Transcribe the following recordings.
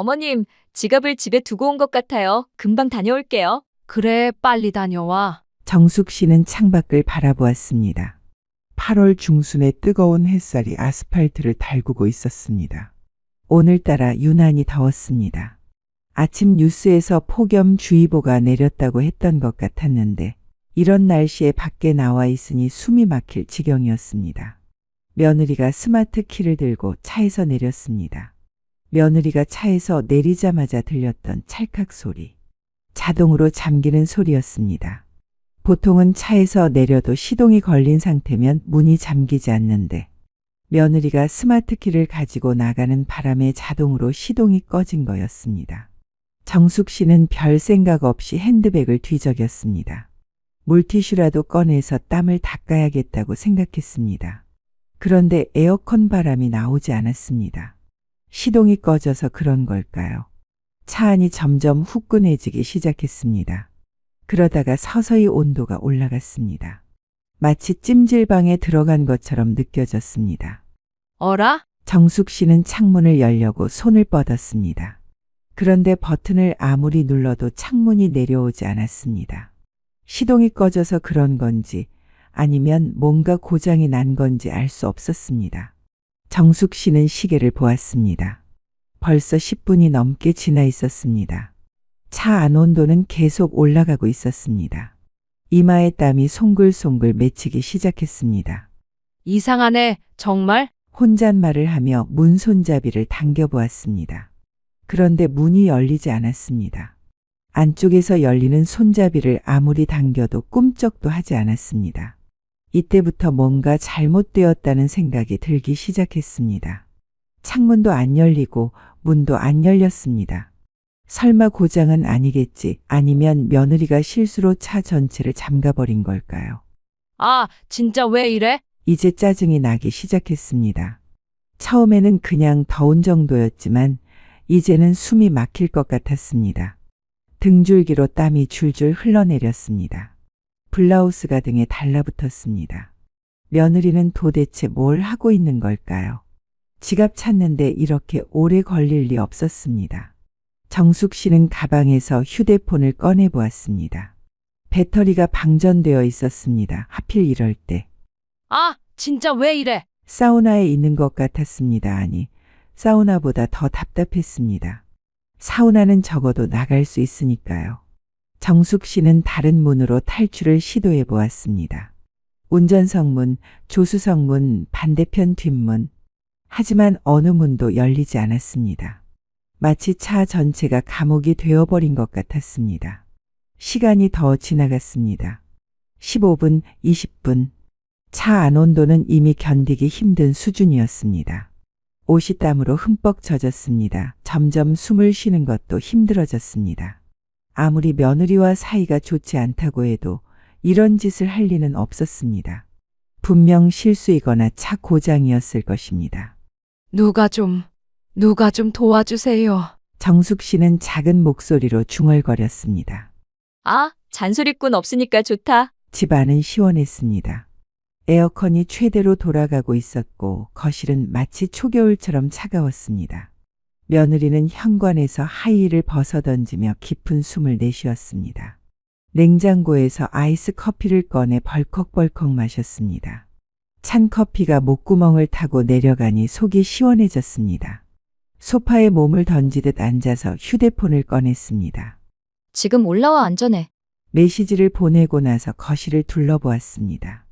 어머님, 지갑을 집에 두고 온 것 같아요. 금방 다녀올게요. 그래, 빨리 다녀와. 정숙 씨는 창밖을 바라보았습니다. 8월 중순의 뜨거운 햇살이 아스팔트를 달구고 있었습니다. 오늘따라 유난히 더웠습니다. 아침 뉴스에서 폭염주의보가 내렸다고 했던 것 같았는데 이런 날씨에 밖에 나와 있으니 숨이 막힐 지경이었습니다. 며느리가 스마트 키를 들고 차에서 내렸습니다. 며느리가 차에서 내리자마자 들렸던 찰칵 소리. 자동으로 잠기는 소리였습니다. 보통은 차에서 내려도 시동이 걸린 상태면 문이 잠기지 않는데 며느리가 스마트 키를 가지고 나가는 바람에 자동으로 시동이 꺼진 거였습니다. 정숙 씨는 별 생각 없이 핸드백을 뒤적였습니다. 물티슈라도 꺼내서 땀을 닦아야겠다고 생각했습니다. 그런데 에어컨 바람이 나오지 않았습니다. 시동이 꺼져서 그런 걸까요? 차 안이 점점 후끈해지기 시작했습니다. 그러다가 서서히 온도가 올라갔습니다. 마치 찜질방에 들어간 것처럼 느껴졌습니다. 어라? 정숙 씨는 창문을 열려고 손을 뻗었습니다. 그런데 버튼을 아무리 눌러도 창문이 내려오지 않았습니다. 시동이 꺼져서 그런 건지 아니면 뭔가 고장이 난 건지 알 수 없었습니다. 정숙 씨는 시계를 보았습니다. 벌써 10분이 넘게 지나 있었습니다. 차 안 온도는 계속 올라가고 있었습니다. 이마에 땀이 송글송글 맺히기 시작했습니다. 이상하네, 정말? 혼잣말을 하며 문 손잡이를 당겨보았습니다. 그런데 문이 열리지 않았습니다. 안쪽에서 열리는 손잡이를 아무리 당겨도 꿈쩍도 하지 않았습니다. 이때부터 뭔가 잘못되었다는 생각이 들기 시작했습니다. 창문도 안 열리고 문도 안 열렸습니다. 설마 고장은 아니겠지, 아니면 며느리가 실수로 차 전체를 잠가버린 걸까요? 아, 진짜 왜 이래? 이제 짜증이 나기 시작했습니다. 처음에는 그냥 더운 정도였지만 이제는 숨이 막힐 것 같았습니다. 등줄기로 땀이 줄줄 흘러내렸습니다. 블라우스가 등에 달라붙었습니다. 며느리는 도대체 뭘 하고 있는 걸까요? 지갑 찾는데 이렇게 오래 걸릴 리 없었습니다. 정숙 씨는 가방에서 휴대폰을 꺼내 보았습니다. 배터리가 방전되어 있었습니다. 하필 이럴 때. 아, 진짜 왜 이래? 사우나에 있는 것 같았습니다. 아니, 사우나보다 더 답답했습니다. 사우나는 적어도 나갈 수 있으니까요. 정숙 씨는 다른 문으로 탈출을 시도해 보았습니다. 운전석 문, 조수석 문, 반대편 뒷문. 하지만 어느 문도 열리지 않았습니다. 마치 차 전체가 감옥이 되어버린 것 같았습니다. 시간이 더 지나갔습니다. 15분, 20분. 차 안 온도는 이미 견디기 힘든 수준이었습니다. 옷이 땀으로 흠뻑 젖었습니다. 점점 숨을 쉬는 것도 힘들어졌습니다. 아무리 며느리와 사이가 좋지 않다고 해도 이런 짓을 할 리는 없었습니다. 분명 실수이거나 차 고장이었을 것입니다. 누가 좀 도와주세요. 정숙 씨는 작은 목소리로 중얼거렸습니다. 아, 잔소리꾼 없으니까 좋다. 집 안은 시원했습니다. 에어컨이 최대로 돌아가고 있었고 거실은 마치 초겨울처럼 차가웠습니다. 며느리는 현관에서 하이힐을 벗어던지며 깊은 숨을 내쉬었습니다. 냉장고에서 아이스 커피를 꺼내 벌컥벌컥 마셨습니다. 찬 커피가 목구멍을 타고 내려가니 속이 시원해졌습니다. 소파에 몸을 던지듯 앉아서 휴대폰을 꺼냈습니다. 지금 올라와 안전해. 메시지를 보내고 나서 거실을 둘러보았습니다.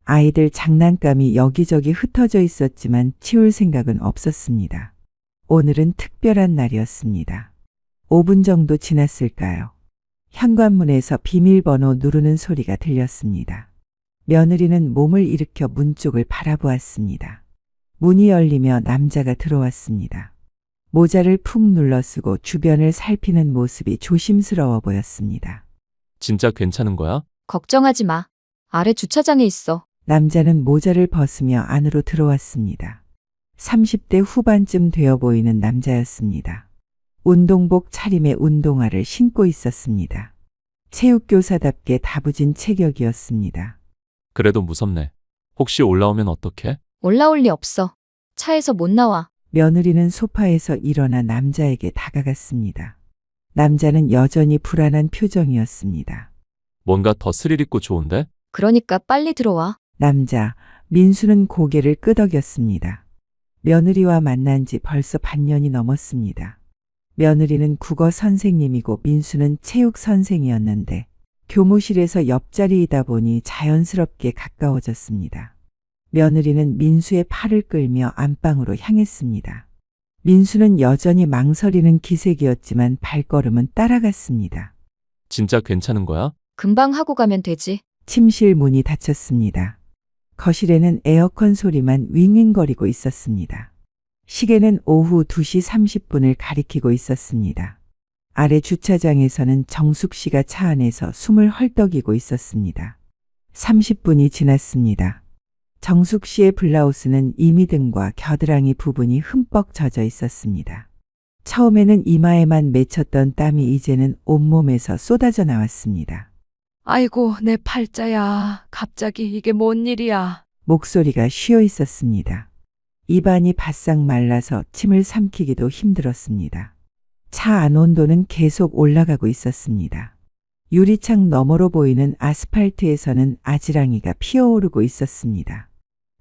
아이들 장난감이 여기저기 흩어져 있었지만 치울 생각은 없었습니다. 오늘은 특별한 날이었습니다. 5분 정도 지났을까요? 현관문에서 비밀번호 누르는 소리가 들렸습니다. 며느리는 몸을 일으켜 문 쪽을 바라보았습니다. 문이 열리며 남자가 들어왔습니다. 모자를 푹 눌러 쓰고 주변을 살피는 모습이 조심스러워 보였습니다. 진짜 괜찮은 거야? 걱정하지 마. 아래 주차장에 있어. 남자는 모자를 벗으며 안으로 들어왔습니다. 30대 후반쯤 되어 보이는 남자였습니다. 운동복 차림에 운동화를 신고 있었습니다. 체육교사답게 다부진 체격이었습니다. 그래도 무섭네. 혹시 올라오면 어떡해? 올라올 리 없어. 차에서 못 나와. 며느리는 소파에서 일어나 남자에게 다가갔습니다. 남자는 여전히 불안한 표정이었습니다. 뭔가 더 스릴 있고 좋은데? 그러니까 빨리 들어와. 남자, 민수는 고개를 끄덕였습니다. 며느리와 만난 지 벌써 반년이 넘었습니다. 며느리는 국어 선생님이고 민수는 체육 선생이었는데 교무실에서 옆자리이다 보니 자연스럽게 가까워졌습니다. 며느리는 민수의 팔을 끌며 안방으로 향했습니다. 민수는 여전히 망설이는 기색이었지만 발걸음은 따라갔습니다. 진짜 괜찮은 거야? 금방 하고 가면 되지. 침실 문이 닫혔습니다. 거실에는 에어컨 소리만 윙윙거리고 있었습니다. 시계는 오후 2시 30분을 가리키고 있었습니다. 아래 주차장에서는 정숙 씨가 차 안에서 숨을 헐떡이고 있었습니다. 30분이 지났습니다. 정숙 씨의 블라우스는 이미등과 겨드랑이 부분이 흠뻑 젖어 있었습니다. 처음에는 이마에만 맺혔던 땀이 이제는 온몸에서 쏟아져 나왔습니다. 아이고, 내 팔자야. 갑자기 이게 뭔 일이야. 목소리가 쉬어 있었습니다. 입안이 바싹 말라서 침을 삼키기도 힘들었습니다. 차 안 온도는 계속 올라가고 있었습니다. 유리창 너머로 보이는 아스팔트에서는 아지랑이가 피어오르고 있었습니다.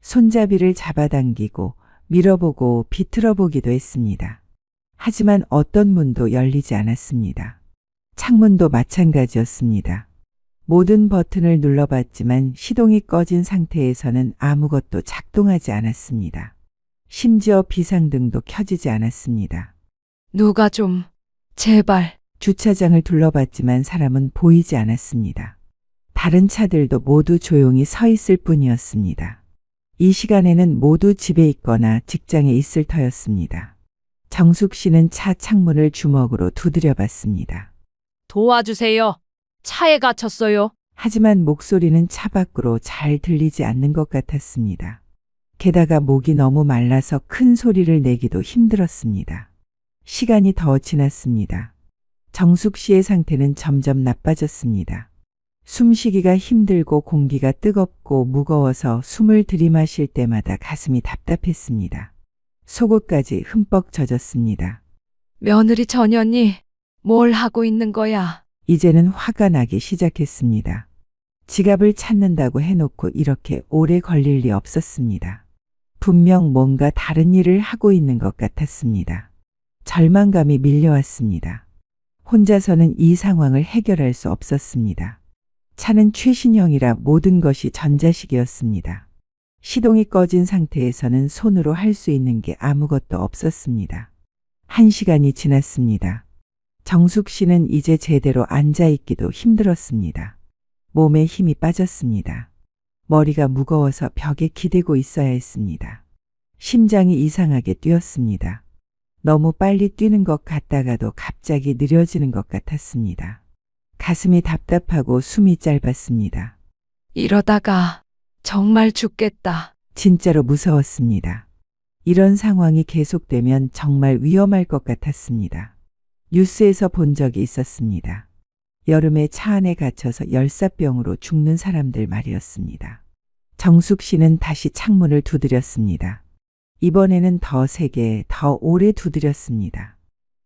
손잡이를 잡아당기고 밀어보고 비틀어보기도 했습니다. 하지만 어떤 문도 열리지 않았습니다. 창문도 마찬가지였습니다. 모든 버튼을 눌러봤지만 시동이 꺼진 상태에서는 아무것도 작동하지 않았습니다. 심지어 비상등도 켜지지 않았습니다. 누가 좀, 제발. 주차장을 둘러봤지만 사람은 보이지 않았습니다. 다른 차들도 모두 조용히 서 있을 뿐이었습니다. 이 시간에는 모두 집에 있거나 직장에 있을 터였습니다. 정숙 씨는 차 창문을 주먹으로 두드려 봤습니다. 도와주세요. 차에 갇혔어요. 하지만 목소리는 차 밖으로 잘 들리지 않는 것 같았습니다. 게다가 목이 너무 말라서 큰 소리를 내기도 힘들었습니다. 시간이 더 지났습니다. 정숙 씨의 상태는 점점 나빠졌습니다. 숨쉬기가 힘들고 공기가 뜨겁고 무거워서 숨을 들이마실 때마다 가슴이 답답했습니다. 속옷까지 흠뻑 젖었습니다. 며느리 전현이 뭘 하고 있는 거야? 이제는 화가 나기 시작했습니다. 지갑을 찾는다고 해놓고 이렇게 오래 걸릴 리 없었습니다. 분명 뭔가 다른 일을 하고 있는 것 같았습니다. 절망감이 밀려왔습니다. 혼자서는 이 상황을 해결할 수 없었습니다. 차는 최신형이라 모든 것이 전자식이었습니다. 시동이 꺼진 상태에서는 손으로 할 수 있는 게 아무것도 없었습니다. 1시간이 지났습니다. 정숙 씨는 이제 제대로 앉아있기도 힘들었습니다. 몸에 힘이 빠졌습니다. 머리가 무거워서 벽에 기대고 있어야 했습니다. 심장이 이상하게 뛰었습니다. 너무 빨리 뛰는 것 같다가도 갑자기 느려지는 것 같았습니다. 가슴이 답답하고 숨이 짧았습니다. 이러다가 정말 죽겠다. 진짜로 무서웠습니다. 이런 상황이 계속되면 정말 위험할 것 같았습니다. 뉴스에서 본 적이 있었습니다. 여름에 차 안에 갇혀서 열사병으로 죽는 사람들 말이었습니다. 정숙 씨는 다시 창문을 두드렸습니다. 이번에는 더 세게, 더 오래 두드렸습니다.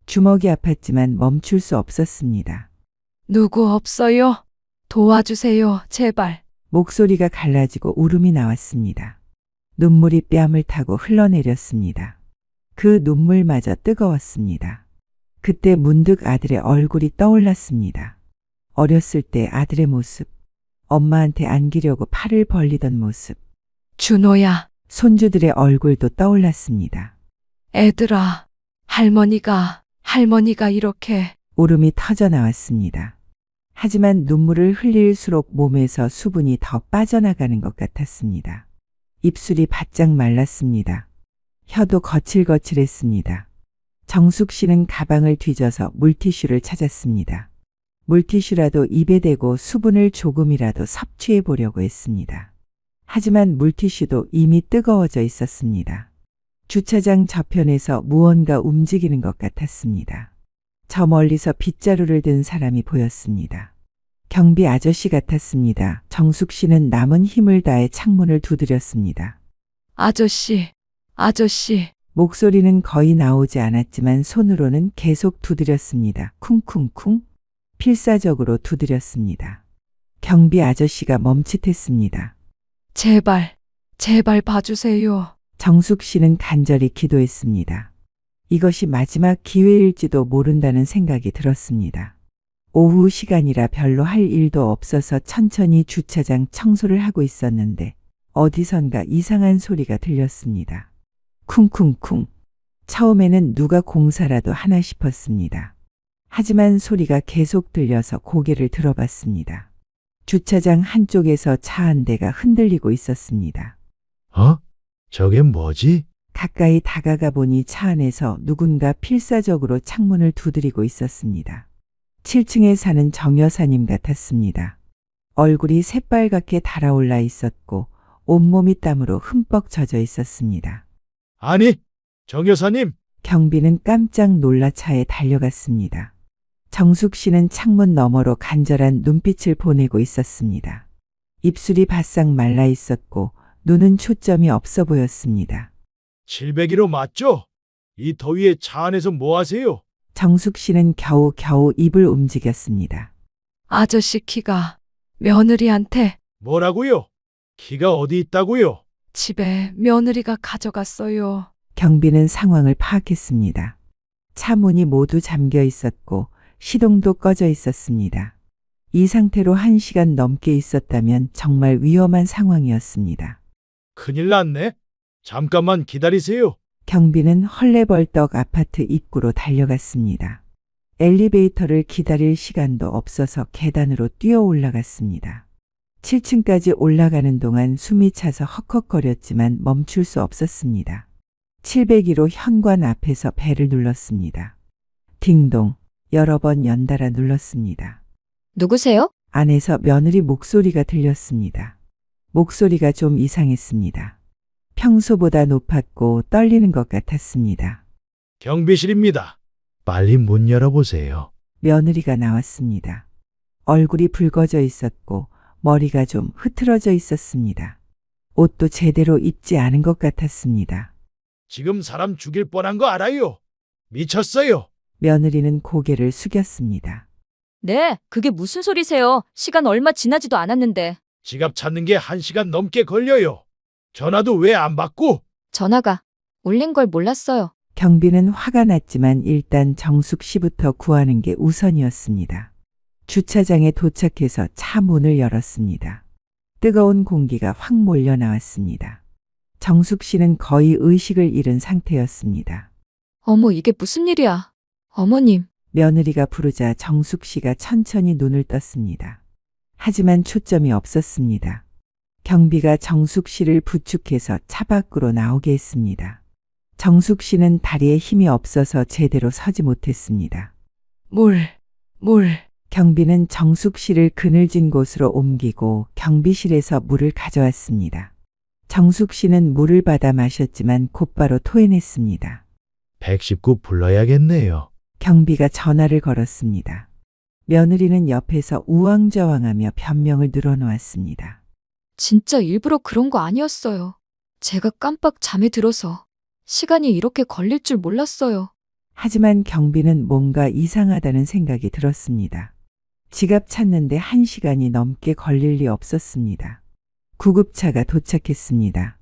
주먹이 아팠지만 멈출 수 없었습니다. 누구 없어요? 도와주세요, 제발. 목소리가 갈라지고 울음이 나왔습니다. 눈물이 뺨을 타고 흘러내렸습니다. 그 눈물마저 뜨거웠습니다. 그때 문득 아들의 얼굴이 떠올랐습니다. 어렸을 때 아들의 모습, 엄마한테 안기려고 팔을 벌리던 모습, 준호야, 손주들의 얼굴도 떠올랐습니다. 애들아, 할머니가 이렇게. 울음이 터져 나왔습니다. 하지만 눈물을 흘릴수록 몸에서 수분이 더 빠져나가는 것 같았습니다. 입술이 바짝 말랐습니다. 혀도 거칠거칠했습니다. 정숙 씨는 가방을 뒤져서 물티슈를 찾았습니다. 물티슈라도 입에 대고 수분을 조금이라도 섭취해 보려고 했습니다. 하지만 물티슈도 이미 뜨거워져 있었습니다. 주차장 저편에서 무언가 움직이는 것 같았습니다. 저 멀리서 빗자루를 든 사람이 보였습니다. 경비 아저씨 같았습니다. 정숙 씨는 남은 힘을 다해 창문을 두드렸습니다. 아저씨. 목소리는 거의 나오지 않았지만 손으로는 계속 두드렸습니다. 쿵쿵쿵. 필사적으로 두드렸습니다. 경비 아저씨가 멈칫했습니다. 제발, 제발 봐주세요. 정숙 씨는 간절히 기도했습니다. 이것이 마지막 기회일지도 모른다는 생각이 들었습니다. 오후 시간이라 별로 할 일도 없어서 천천히 주차장 청소를 하고 있었는데 어디선가 이상한 소리가 들렸습니다. 쿵쿵쿵. 처음에는 누가 공사라도 하나 싶었습니다. 하지만 소리가 계속 들려서 고개를 들어봤습니다. 주차장 한쪽에서 차 한 대가 흔들리고 있었습니다. 저게 뭐지? 가까이 다가가 보니 차 안에서 누군가 필사적으로 창문을 두드리고 있었습니다. 7층에 사는 정 여사님 같았습니다. 얼굴이 새빨갛게 달아올라 있었고 온몸이 땀으로 흠뻑 젖어 있었습니다. 아니, 정 여사님! 경비는 깜짝 놀라 차에 달려갔습니다. 정숙 씨는 창문 너머로 간절한 눈빛을 보내고 있었습니다. 입술이 바싹 말라 있었고 눈은 초점이 없어 보였습니다. 701호 맞죠? 이 더위에 차 안에서 뭐 하세요? 정숙 씨는 겨우 입을 움직였습니다. 아저씨 키가 며느리한테 뭐라고요? 키가 어디 있다고요? 집에 며느리가 가져갔어요. 경비는 상황을 파악했습니다. 차 문이 모두 잠겨 있었고 시동도 꺼져 있었습니다. 이 상태로 1시간 넘게 있었다면 정말 위험한 상황이었습니다. 큰일 났네. 잠깐만 기다리세요. 경비는 헐레벌떡 아파트 입구로 달려갔습니다. 엘리베이터를 기다릴 시간도 없어서 계단으로 뛰어 올라갔습니다. 7층까지 올라가는 동안 숨이 차서 헉헉거렸지만 멈출 수 없었습니다. 701호 현관 앞에서 벨을 눌렀습니다. 딩동. 여러 번 연달아 눌렀습니다. 누구세요? 안에서 며느리 목소리가 들렸습니다. 목소리가 좀 이상했습니다. 평소보다 높았고 떨리는 것 같았습니다. 경비실입니다. 빨리 문 열어보세요. 며느리가 나왔습니다. 얼굴이 붉어져 있었고 머리가 좀 흐트러져 있었습니다. 옷도 제대로 입지 않은 것 같았습니다. 지금 사람 죽일 뻔한 거 알아요? 미쳤어요. 며느리는 고개를 숙였습니다. 네, 그게 무슨 소리세요? 시간 얼마 지나지도 않았는데. 지갑 찾는 게 1시간 넘게 걸려요. 전화도 왜 안 받고? 전화가 울린 걸 몰랐어요. 경비는 화가 났지만 일단 정숙 씨부터 구하는 게 우선이었습니다. 주차장에 도착해서 차 문을 열었습니다. 뜨거운 공기가 확 몰려 나왔습니다. 정숙 씨는 거의 의식을 잃은 상태였습니다. 어머, 이게 무슨 일이야? 어머님. 며느리가 부르자 정숙 씨가 천천히 눈을 떴습니다. 하지만 초점이 없었습니다. 경비가 정숙 씨를 부축해서 차 밖으로 나오게 했습니다. 정숙 씨는 다리에 힘이 없어서 제대로 서지 못했습니다. 물. 경비는 정숙 씨를 그늘진 곳으로 옮기고 경비실에서 물을 가져왔습니다. 정숙 씨는 물을 받아 마셨지만 곧바로 토해냈습니다. 119 불러야겠네요. 경비가 전화를 걸었습니다. 며느리는 옆에서 우왕좌왕하며 변명을 늘어놓았습니다. 진짜 일부러 그런 거 아니었어요. 제가 깜빡 잠에 들어서 시간이 이렇게 걸릴 줄 몰랐어요. 하지만 경비는 뭔가 이상하다는 생각이 들었습니다. 지갑 찾는데 1시간이 넘게 걸릴 리 없었습니다. 구급차가 도착했습니다.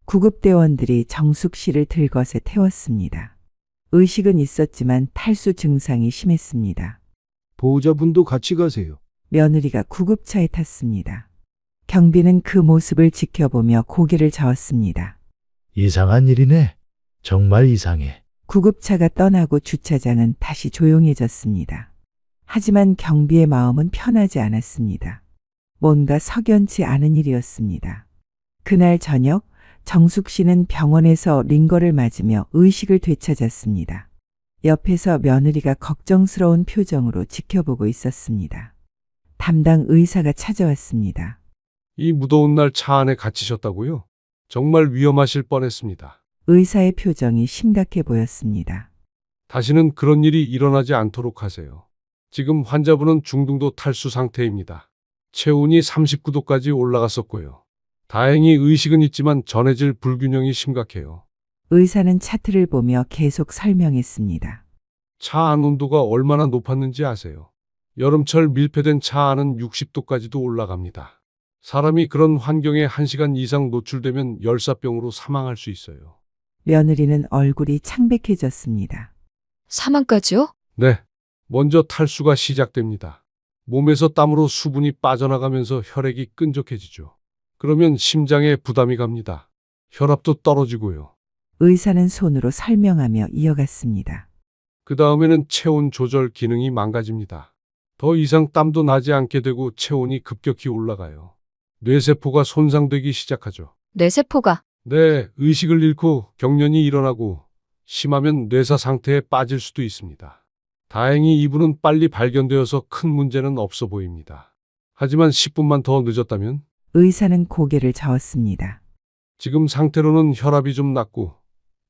구급대원들이 정숙 씨를 들것에 태웠습니다. 의식은 있었지만 탈수 증상이 심했습니다. 보호자분도 같이 가세요. 며느리가 구급차에 탔습니다. 경비는 그 모습을 지켜보며 고개를 저었습니다. 이상한 일이네. 정말 이상해. 구급차가 떠나고 주차장은 다시 조용해졌습니다. 하지만 경비의 마음은 편하지 않았습니다. 뭔가 석연치 않은 일이었습니다. 그날 저녁 정숙 씨는 병원에서 링거를 맞으며 의식을 되찾았습니다. 옆에서 며느리가 걱정스러운 표정으로 지켜보고 있었습니다. 담당 의사가 찾아왔습니다. 이 무더운 날 차 안에 갇히셨다고요? 정말 위험하실 뻔했습니다. 의사의 표정이 심각해 보였습니다. 다시는 그런 일이 일어나지 않도록 하세요. 지금 환자분은 중등도 탈수 상태입니다. 체온이 39도까지 올라갔었고요. 다행히 의식은 있지만 전해질 불균형이 심각해요. 의사는 차트를 보며 계속 설명했습니다. 차 안 온도가 얼마나 높았는지 아세요? 여름철 밀폐된 차 안은 60도까지도 올라갑니다. 사람이 그런 환경에 1시간 이상 노출되면 열사병으로 사망할 수 있어요. 며느리는 얼굴이 창백해졌습니다. 사망까지요? 네. 먼저 탈수가 시작됩니다. 몸에서 땀으로 수분이 빠져나가면서 혈액이 끈적해지죠. 그러면 심장에 부담이 갑니다. 혈압도 떨어지고요. 의사는 손으로 설명하며 이어갔습니다. 그 다음에는 체온 조절 기능이 망가집니다. 더 이상 땀도 나지 않게 되고 체온이 급격히 올라가요. 뇌세포가 손상되기 시작하죠. 뇌세포가. 네, 의식을 잃고 경련이 일어나고 심하면 뇌사 상태에 빠질 수도 있습니다. 다행히 이분은 빨리 발견되어서 큰 문제는 없어 보입니다. 하지만 10분만 더 늦었다면 의사는 고개를 저었습니다. 지금 상태로는 혈압이 좀 낮고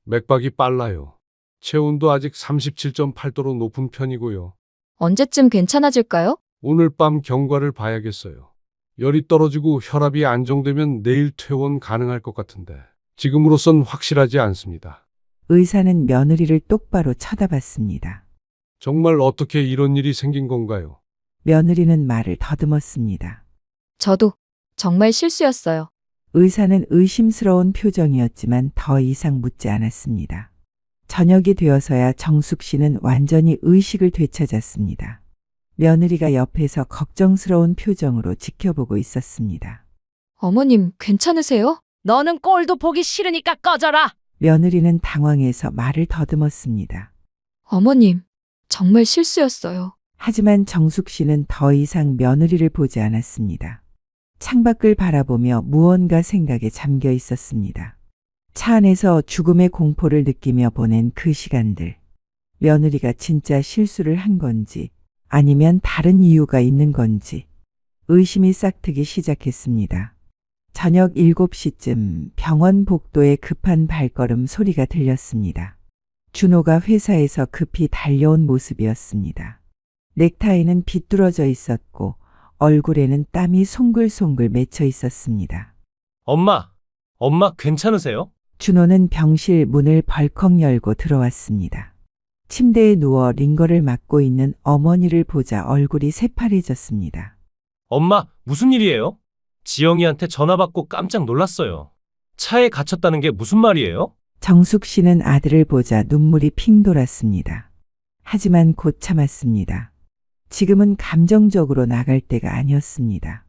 맥박이 빨라요. 체온도 아직 37.8도로 높은 편이고요. 언제쯤 괜찮아질까요? 오늘 밤 경과를 봐야겠어요. 열이 떨어지고 혈압이 안정되면 내일 퇴원 가능할 것 같은데 지금으로선 확실하지 않습니다. 의사는 며느리를 똑바로 쳐다봤습니다. 정말 어떻게 이런 일이 생긴 건가요? 며느리는 말을 더듬었습니다. 저도 정말 실수였어요. 의사는 의심스러운 표정이었지만 더 이상 묻지 않았습니다. 저녁이 되어서야 정숙 씨는 완전히 의식을 되찾았습니다. 며느리가 옆에서 걱정스러운 표정으로 지켜보고 있었습니다. 어머님, 괜찮으세요? 너는 꼴도 보기 싫으니까 꺼져라. 며느리는 당황해서 말을 더듬었습니다. 어머님, 정말 실수였어요. 하지만 정숙 씨는 더 이상 며느리를 보지 않았습니다. 창밖을 바라보며 무언가 생각에 잠겨 있었습니다. 차 안에서 죽음의 공포를 느끼며 보낸 그 시간들. 며느리가 진짜 실수를 한 건지 아니면 다른 이유가 있는 건지 의심이 싹트기 시작했습니다. 저녁 7시쯤 병원 복도에 급한 발걸음 소리가 들렸습니다. 준호가 회사에서 급히 달려온 모습이었습니다. 넥타이는 비뚤어져 있었고 얼굴에는 땀이 송글송글 맺혀 있었습니다. 엄마 괜찮으세요? 준호는 병실 문을 벌컥 열고 들어왔습니다. 침대에 누워 링거를 맞고 있는 어머니를 보자 얼굴이 새파래졌습니다. 엄마, 무슨 일이에요? 지영이한테 전화 받고 깜짝 놀랐어요. 차에 갇혔다는 게 무슨 말이에요? 정숙 씨는 아들을 보자 눈물이 핑 돌았습니다. 하지만 곧 참았습니다. 지금은 감정적으로 나갈 때가 아니었습니다.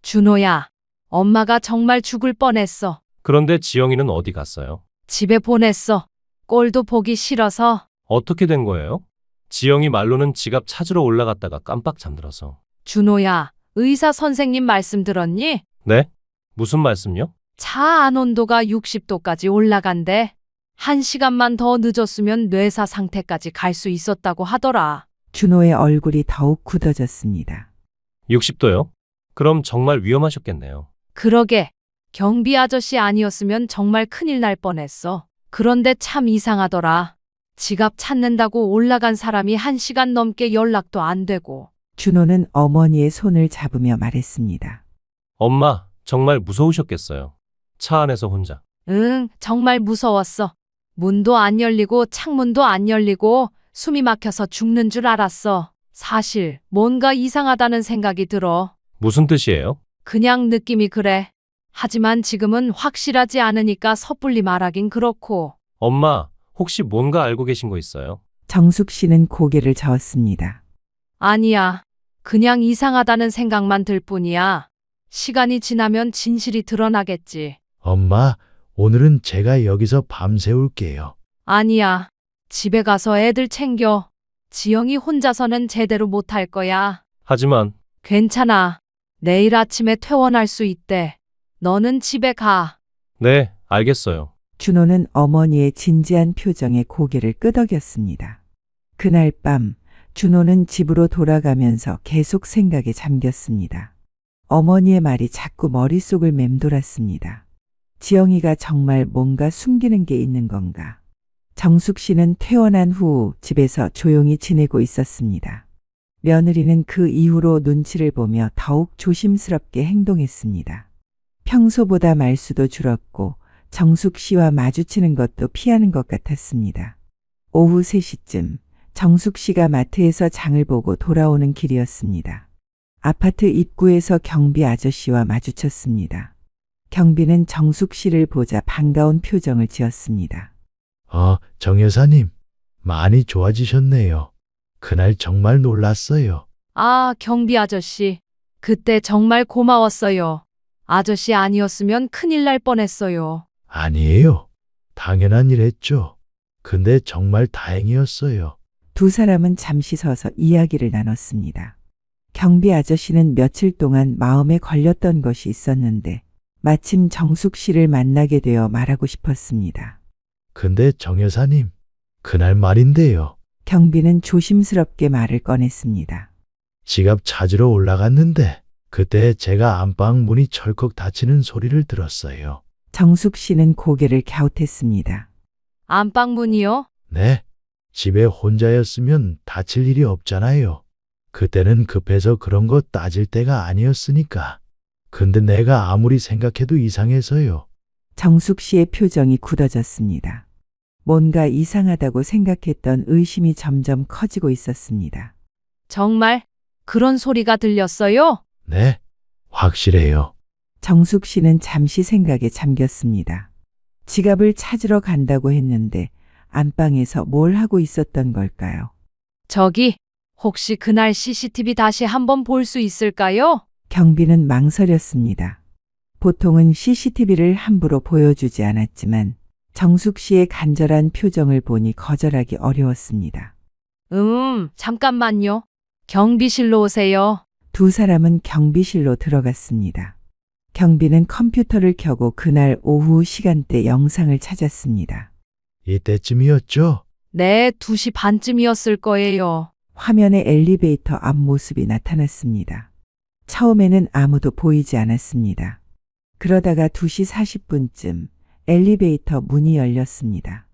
준호야, 엄마가 정말 죽을 뻔했어. 그런데 지영이는 어디 갔어요? 집에 보냈어. 꼴도 보기 싫어서. 어떻게 된 거예요? 지영이 말로는 지갑 찾으러 올라갔다가 깜빡 잠들어서. 준호야, 의사 선생님 말씀 들었니? 네? 무슨 말씀요? 차 안 온도가 60도까지 올라간대. 1시간만 더 늦었으면 뇌사 상태까지 갈 수 있었다고 하더라. 준호의 얼굴이 더욱 굳어졌습니다. 60도요? 그럼 정말 위험하셨겠네요. 그러게. 경비 아저씨 아니었으면 정말 큰일 날 뻔했어. 그런데 참 이상하더라. 지갑 찾는다고 올라간 사람이 1시간 넘게 연락도 안 되고. 준호는 어머니의 손을 잡으며 말했습니다. 엄마, 정말 무서우셨겠어요. 차 안에서 혼자. 응, 정말 무서웠어. 문도 안 열리고 창문도 안 열리고 숨이 막혀서 죽는 줄 알았어. 사실 뭔가 이상하다는 생각이 들어. 무슨 뜻이에요? 그냥 느낌이 그래. 하지만 지금은 확실하지 않으니까 섣불리 말하긴 그렇고. 엄마, 혹시 뭔가 알고 계신 거 있어요? 정숙 씨는 고개를 저었습니다. 아니야. 그냥 이상하다는 생각만 들 뿐이야. 시간이 지나면 진실이 드러나겠지. 엄마, 오늘은 제가 여기서 밤새울게요. 아니야. 집에 가서 애들 챙겨. 지영이 혼자서는 제대로 못할 거야. 하지만 괜찮아. 내일 아침에 퇴원할 수 있대. 너는 집에 가. 네, 알겠어요. 준호는 어머니의 진지한 표정에 고개를 끄덕였습니다. 그날 밤 준호는 집으로 돌아가면서 계속 생각에 잠겼습니다. 어머니의 말이 자꾸 머릿속을 맴돌았습니다. 지영이가 정말 뭔가 숨기는 게 있는 건가? 정숙 씨는 퇴원한 후 집에서 조용히 지내고 있었습니다. 며느리는 그 이후로 눈치를 보며 더욱 조심스럽게 행동했습니다. 평소보다 말수도 줄었고 정숙 씨와 마주치는 것도 피하는 것 같았습니다. 오후 3시쯤 정숙 씨가 마트에서 장을 보고 돌아오는 길이었습니다. 아파트 입구에서 경비 아저씨와 마주쳤습니다. 경비는 정숙 씨를 보자 반가운 표정을 지었습니다. 정 여사님, 많이 좋아지셨네요. 그날 정말 놀랐어요. 아, 경비 아저씨. 그때 정말 고마웠어요. 아저씨 아니었으면 큰일 날 뻔했어요. 아니에요. 당연한 일 했죠. 근데 정말 다행이었어요. 두 사람은 잠시 서서 이야기를 나눴습니다. 경비 아저씨는 며칠 동안 마음에 걸렸던 것이 있었는데 마침 정숙 씨를 만나게 되어 말하고 싶었습니다. 근데 정 여사님, 그날 말인데요. 경비는 조심스럽게 말을 꺼냈습니다. 지갑 찾으러 올라갔는데 그때 제가 안방 문이 철컥 닫히는 소리를 들었어요. 정숙 씨는 고개를 갸웃했습니다. 안방문이요? 네, 집에 혼자였으면 다칠 일이 없잖아요. 그때는 급해서 그런 거 따질 때가 아니었으니까. 근데 내가 아무리 생각해도 이상해서요. 정숙 씨의 표정이 굳어졌습니다. 뭔가 이상하다고 생각했던 의심이 점점 커지고 있었습니다. 정말 그런 소리가 들렸어요? 네, 확실해요. 정숙 씨는 잠시 생각에 잠겼습니다. 지갑을 찾으러 간다고 했는데 안방에서 뭘 하고 있었던 걸까요? 저기, 혹시 그날 CCTV 다시 한번 볼 수 있을까요? 경비는 망설였습니다. 보통은 CCTV를 함부로 보여주지 않았지만 정숙 씨의 간절한 표정을 보니 거절하기 어려웠습니다. 잠깐만요. 경비실로 오세요. 두 사람은 경비실로 들어갔습니다. 경비는 컴퓨터를 켜고 그날 오후 시간대 영상을 찾았습니다. 이때쯤이었죠? 네, 2시 반쯤이었을 거예요. 화면에 엘리베이터 앞모습이 나타났습니다. 처음에는 아무도 보이지 않았습니다. 그러다가 2시 40분쯤 엘리베이터 문이 열렸습니다.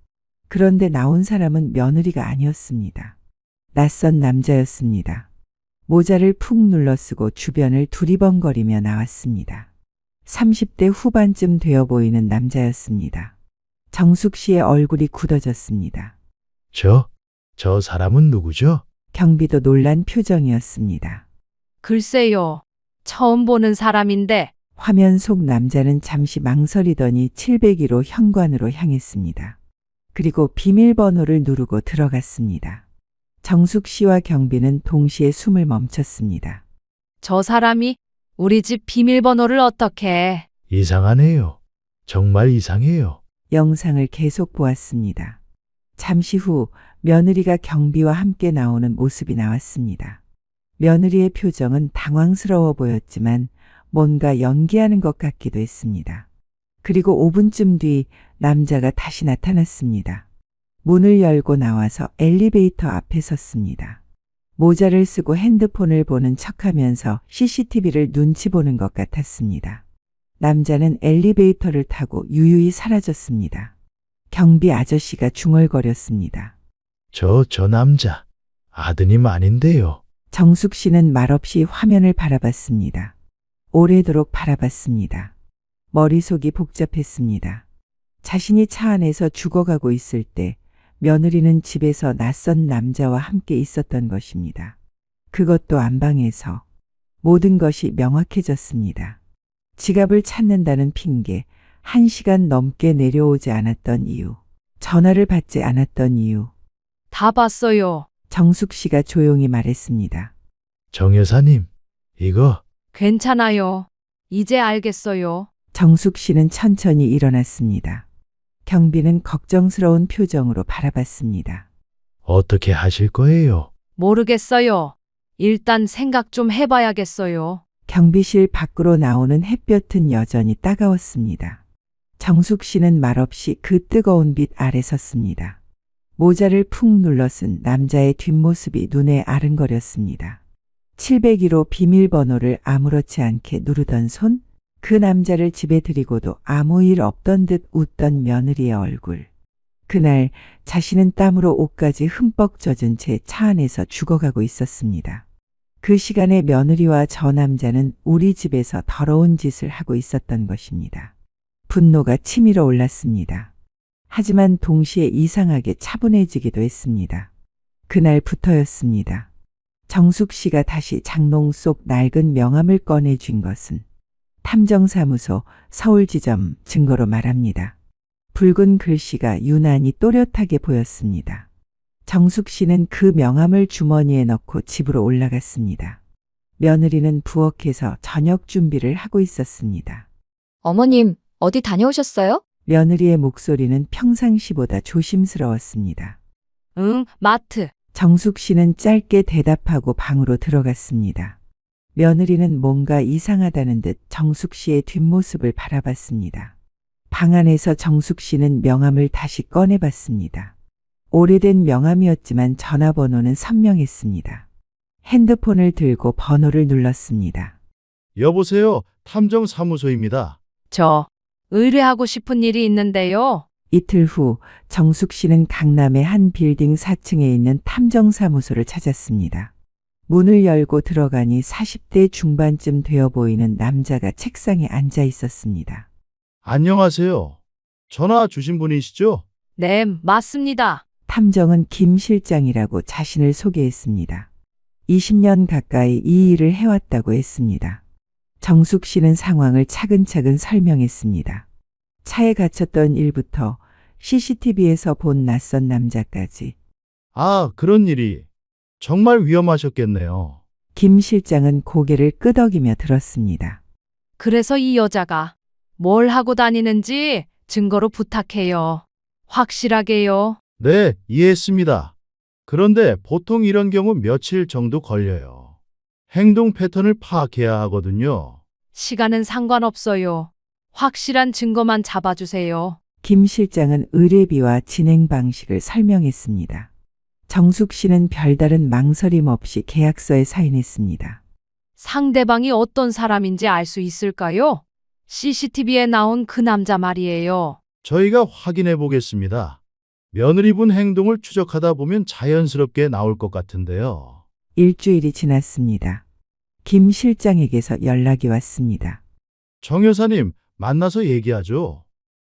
그런데 나온 사람은 며느리가 아니었습니다. 낯선 남자였습니다. 모자를 푹 눌러 쓰고 주변을 두리번거리며 나왔습니다. 30대 후반쯤 되어 보이는 남자였습니다. 정숙 씨의 얼굴이 굳어졌습니다. 저 사람은 누구죠? 경비도 놀란 표정이었습니다. 글쎄요. 처음 보는 사람인데 화면 속 남자는 잠시 망설이더니 702로 현관으로 향했습니다. 그리고 비밀번호를 누르고 들어갔습니다. 정숙 씨와 경비는 동시에 숨을 멈췄습니다. 저 사람이 우리 집 비밀번호를 어떻게... 이상하네요. 정말 이상해요. 영상을 계속 보았습니다. 잠시 후 며느리가 경비와 함께 나오는 모습이 나왔습니다. 며느리의 표정은 당황스러워 보였지만 뭔가 연기하는 것 같기도 했습니다. 그리고 5분쯤 뒤 남자가 다시 나타났습니다. 문을 열고 나와서 엘리베이터 앞에 섰습니다. 모자를 쓰고 핸드폰을 보는 척하면서 CCTV를 눈치 보는 것 같았습니다. 남자는 엘리베이터를 타고 유유히 사라졌습니다. 경비 아저씨가 중얼거렸습니다. 저 남자, 아드님 아닌데요. 정숙 씨는 말없이 화면을 바라봤습니다. 오래도록 바라봤습니다. 머릿속이 복잡했습니다. 자신이 차 안에서 죽어가고 있을 때 며느리는 집에서 낯선 남자와 함께 있었던 것입니다. 그것도 안방에서. 모든 것이 명확해졌습니다. 지갑을 찾는다는 핑계, 1시간 넘게 내려오지 않았던 이유, 전화를 받지 않았던 이유. 다 봤어요. 정숙 씨가 조용히 말했습니다. 정 여사님, 이거 괜찮아요. 이제 알겠어요. 정숙 씨는 천천히 일어났습니다. 경비는 걱정스러운 표정으로 바라봤습니다. 어떻게 하실 거예요? 모르겠어요. 일단 생각 좀 해봐야겠어요. 경비실 밖으로 나오는 햇볕은 여전히 따가웠습니다. 정숙 씨는 말없이 그 뜨거운 빛 아래 섰습니다. 모자를 푹 눌러 쓴 남자의 뒷모습이 눈에 아른거렸습니다. 702로 비밀번호를 아무렇지 않게 누르던 손, 그 남자를 집에 들이고도 아무 일 없던 듯 웃던 며느리의 얼굴. 그날 자신은 땀으로 옷까지 흠뻑 젖은 채 차 안에서 죽어가고 있었습니다. 그 시간에 며느리와 저 남자는 우리 집에서 더러운 짓을 하고 있었던 것입니다. 분노가 치밀어 올랐습니다. 하지만 동시에 이상하게 차분해지기도 했습니다. 그날부터였습니다. 정숙 씨가 다시 장롱 속 낡은 명함을 꺼내준 것은 탐정사무소 서울지점 증거로 말합니다. 붉은 글씨가 유난히 또렷하게 보였습니다. 정숙 씨는 그 명함을 주머니에 넣고 집으로 올라갔습니다. 며느리는 부엌에서 저녁 준비를 하고 있었습니다. 어머님, 어디 다녀오셨어요? 며느리의 목소리는 평상시보다 조심스러웠습니다. 응, 마트. 정숙 씨는 짧게 대답하고 방으로 들어갔습니다. 며느리는 뭔가 이상하다는 듯 정숙 씨의 뒷모습을 바라봤습니다. 방 안에서 정숙 씨는 명함을 다시 꺼내봤습니다. 오래된 명함이었지만 전화번호는 선명했습니다. 핸드폰을 들고 번호를 눌렀습니다. 여보세요. 탐정사무소입니다. 저 의뢰하고 싶은 일이 있는데요. 이틀 후 정숙 씨는 강남의 한 빌딩 4층에 있는 탐정사무소를 찾았습니다. 문을 열고 들어가니 40대 중반쯤 되어 보이는 남자가 책상에 앉아 있었습니다. 안녕하세요. 전화 주신 분이시죠? 네, 맞습니다. 탐정은 김 실장이라고 자신을 소개했습니다. 20년 가까이 이 일을 해왔다고 했습니다. 정숙 씨는 상황을 차근차근 설명했습니다. 차에 갇혔던 일부터 CCTV에서 본 낯선 남자까지. 아, 그런 일이 정말 위험하셨겠네요. 김 실장은 고개를 끄덕이며 들었습니다. 그래서 이 여자가 뭘 하고 다니는지 증거로 부탁해요. 확실하게요. 네, 이해했습니다. 그런데 보통 이런 경우 며칠 정도 걸려요. 행동 패턴을 파악해야 하거든요. 시간은 상관없어요. 확실한 증거만 잡아주세요. 김 실장은 의뢰비와 진행 방식을 설명했습니다. 정숙 씨는 별다른 망설임 없이 계약서에 사인했습니다. 상대방이 어떤 사람인지 알 수 있을까요? CCTV에 나온 그 남자 말이에요. 저희가 확인해 보겠습니다. 며느리분 행동을 추적하다 보면 자연스럽게 나올 것 같은데요. 일주일이 지났습니다. 김 실장에게서 연락이 왔습니다. 정 여사님, 만나서 얘기하죠.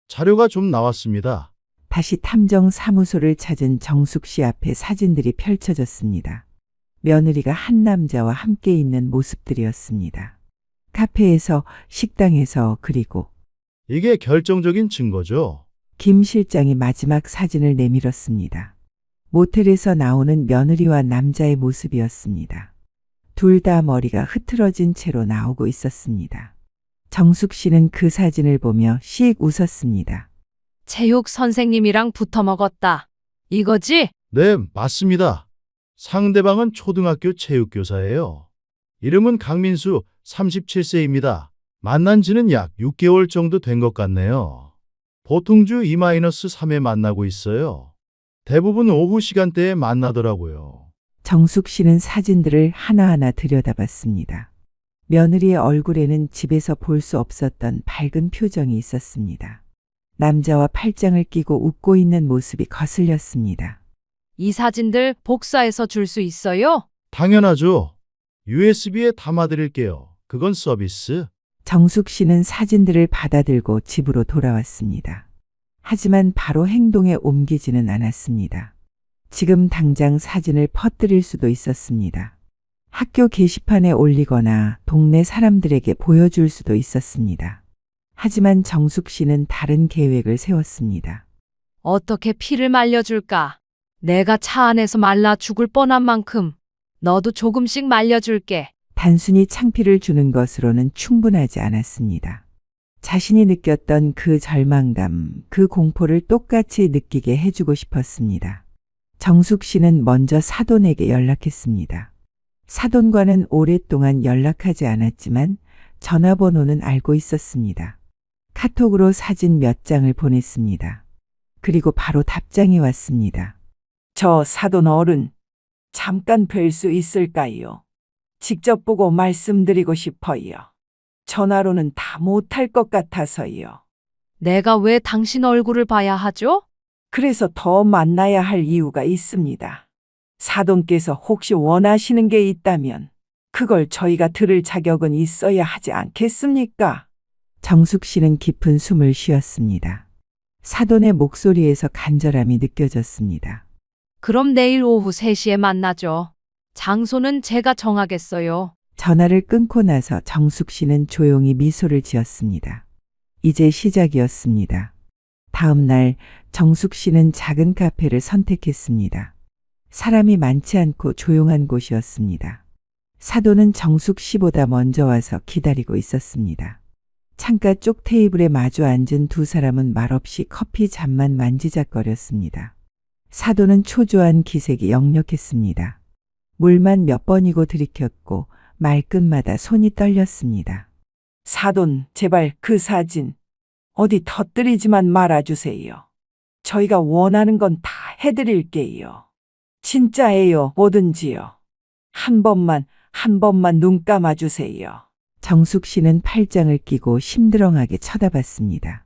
자료가 좀 나왔습니다. 다시 탐정 사무소를 찾은 정숙 씨 앞에 사진들이 펼쳐졌습니다. 며느리가 한 남자와 함께 있는 모습들이었습니다. 카페에서, 식당에서, 그리고 이게 결정적인 증거죠. 김 실장이 마지막 사진을 내밀었습니다. 모텔에서 나오는 며느리와 남자의 모습이었습니다. 둘 다 머리가 흐트러진 채로 나오고 있었습니다. 정숙 씨는 그 사진을 보며 씩 웃었습니다. 체육 선생님이랑 붙어 먹었다. 이거지? 네, 맞습니다. 상대방은 초등학교 체육교사예요. 이름은 강민수, 37세입니다. 만난 지는 약 6개월 정도 된 것 같네요. 보통 주 2-3회 만나고 있어요. 대부분 오후 시간대에 만나더라고요. 정숙 씨는 사진들을 하나하나 들여다봤습니다. 며느리의 얼굴에는 집에서 볼 수 없었던 밝은 표정이 있었습니다. 남자와 팔짱을 끼고 웃고 있는 모습이 거슬렸습니다. 이 사진들 복사해서 줄 수 있어요? 당연하죠. USB에 담아드릴게요. 그건 서비스. 정숙 씨는 사진들을 받아들고 집으로 돌아왔습니다. 하지만 바로 행동에 옮기지는 않았습니다. 지금 당장 사진을 퍼뜨릴 수도 있었습니다. 학교 게시판에 올리거나 동네 사람들에게 보여줄 수도 있었습니다. 하지만 정숙 씨는 다른 계획을 세웠습니다. 어떻게 피를 말려줄까? 내가 차 안에서 말라 죽을 뻔한 만큼 너도 조금씩 말려줄게. 단순히 창피를 주는 것으로는 충분하지 않았습니다. 자신이 느꼈던 그 절망감, 그 공포를 똑같이 느끼게 해주고 싶었습니다. 정숙 씨는 먼저 사돈에게 연락했습니다. 사돈과는 오랫동안 연락하지 않았지만 전화번호는 알고 있었습니다. 카톡으로 사진 몇 장을 보냈습니다. 그리고 바로 답장이 왔습니다. 저 사돈 어른, 잠깐 뵐 수 있을까요? 직접 보고 말씀드리고 싶어요. 전화로는 다 못할 것 같아서요. 내가 왜 당신 얼굴을 봐야 하죠? 그래서 더 만나야 할 이유가 있습니다. 사돈께서 혹시 원하시는 게 있다면 그걸 저희가 들을 자격은 있어야 하지 않겠습니까? 정숙 씨는 깊은 숨을 쉬었습니다. 사돈의 목소리에서 간절함이 느껴졌습니다. 그럼 내일 오후 3시에 만나죠. 장소는 제가 정하겠어요. 전화를 끊고 나서 정숙 씨는 조용히 미소를 지었습니다. 이제 시작이었습니다. 다음 날 정숙 씨는 작은 카페를 선택했습니다. 사람이 많지 않고 조용한 곳이었습니다. 사돈은 정숙 씨보다 먼저 와서 기다리고 있었습니다. 창가 쪽 테이블에 마주 앉은 두 사람은 말없이 커피 잔만 만지작거렸습니다. 사돈은 초조한 기색이 역력했습니다. 물만 몇 번이고 들이켰고 말끝마다 손이 떨렸습니다. 사돈, 제발 그 사진 어디 터뜨리지만 말아주세요. 저희가 원하는 건 다 해드릴게요. 진짜예요, 뭐든지요. 한 번만 눈 감아주세요. 정숙 씨는 팔짱을 끼고 심드렁하게 쳐다봤습니다.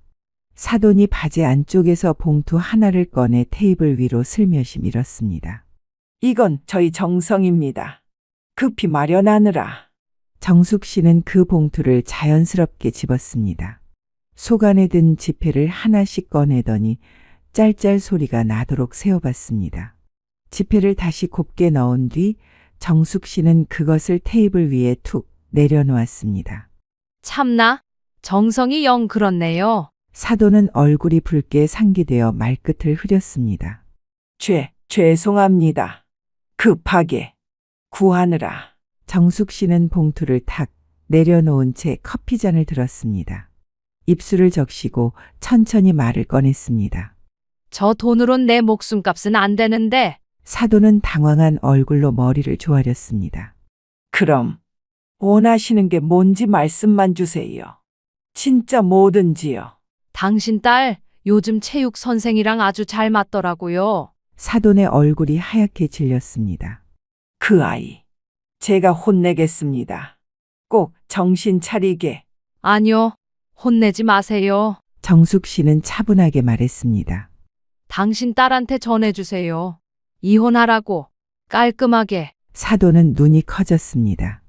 사돈이 바지 안쪽에서 봉투 하나를 꺼내 테이블 위로 슬며시 밀었습니다. 이건 저희 정성입니다. 급히 마련하느라. 정숙 씨는 그 봉투를 자연스럽게 집었습니다. 속 안에 든 지폐를 하나씩 꺼내더니 짤짤 소리가 나도록 세어봤습니다. 지폐를 다시 곱게 넣은 뒤 정숙 씨는 그것을 테이블 위에 툭 내려놓았습니다. 참나, 정성이 영 그렇네요. 사돈은 얼굴이 붉게 상기되어 말끝을 흐렸습니다. 죄송합니다. 급하게 구하느라. 정숙 씨는 봉투를 탁 내려놓은 채 커피잔을 들었습니다. 입술을 적시고 천천히 말을 꺼냈습니다. 저 돈으론 내 목숨값은 안 되는데. 사돈은 당황한 얼굴로 머리를 조아렸습니다. 그럼 원하시는 게 뭔지 말씀만 주세요. 진짜 뭐든지요. 당신 딸 요즘 체육 선생이랑 아주 잘 맞더라고요. 사돈의 얼굴이 하얗게 질렸습니다. 그 아이, 제가 혼내겠습니다. 꼭 정신 차리게. 아니요, 혼내지 마세요. 정숙 씨는 차분하게 말했습니다. 당신 딸한테 전해주세요. 이혼하라고, 깔끔하게. 사돈은 눈이 커졌습니다.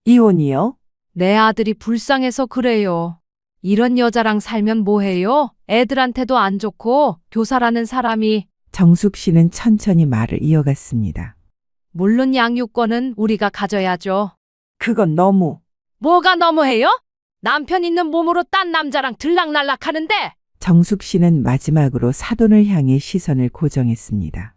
이혼이요? 내 아들이 불쌍해서 그래요. 이런 여자랑 살면 뭐해요? 애들한테도 안 좋고 교사라는 사람이. 정숙 씨는 천천히 말을 이어갔습니다. 물론 양육권은 우리가 가져야죠. 그건 너무. 뭐가 너무해요? 남편 있는 몸으로 딴 남자랑 들락날락 하는데. 정숙 씨는 마지막으로 사돈을 향해 시선을 고정했습니다.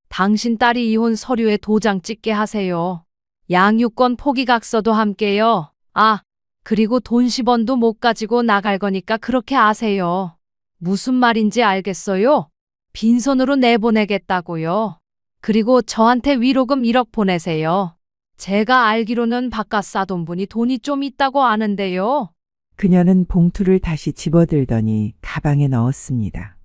당신 딸이 이혼 서류에 도장 찍게 하세요. 양육권 포기각서도 함께요. 아, 그리고 돈 10원도 못 가지고 나갈 거니까 그렇게 아세요. 무슨 말인지 알겠어요? 빈손으로 내보내겠다고요. 그리고 저한테 위로금 1억 보내세요. 제가 알기로는 바깥 사돈분이 돈이 좀 있다고 아는데요. 그녀는 봉투를 다시 집어들더니 가방에 넣었습니다.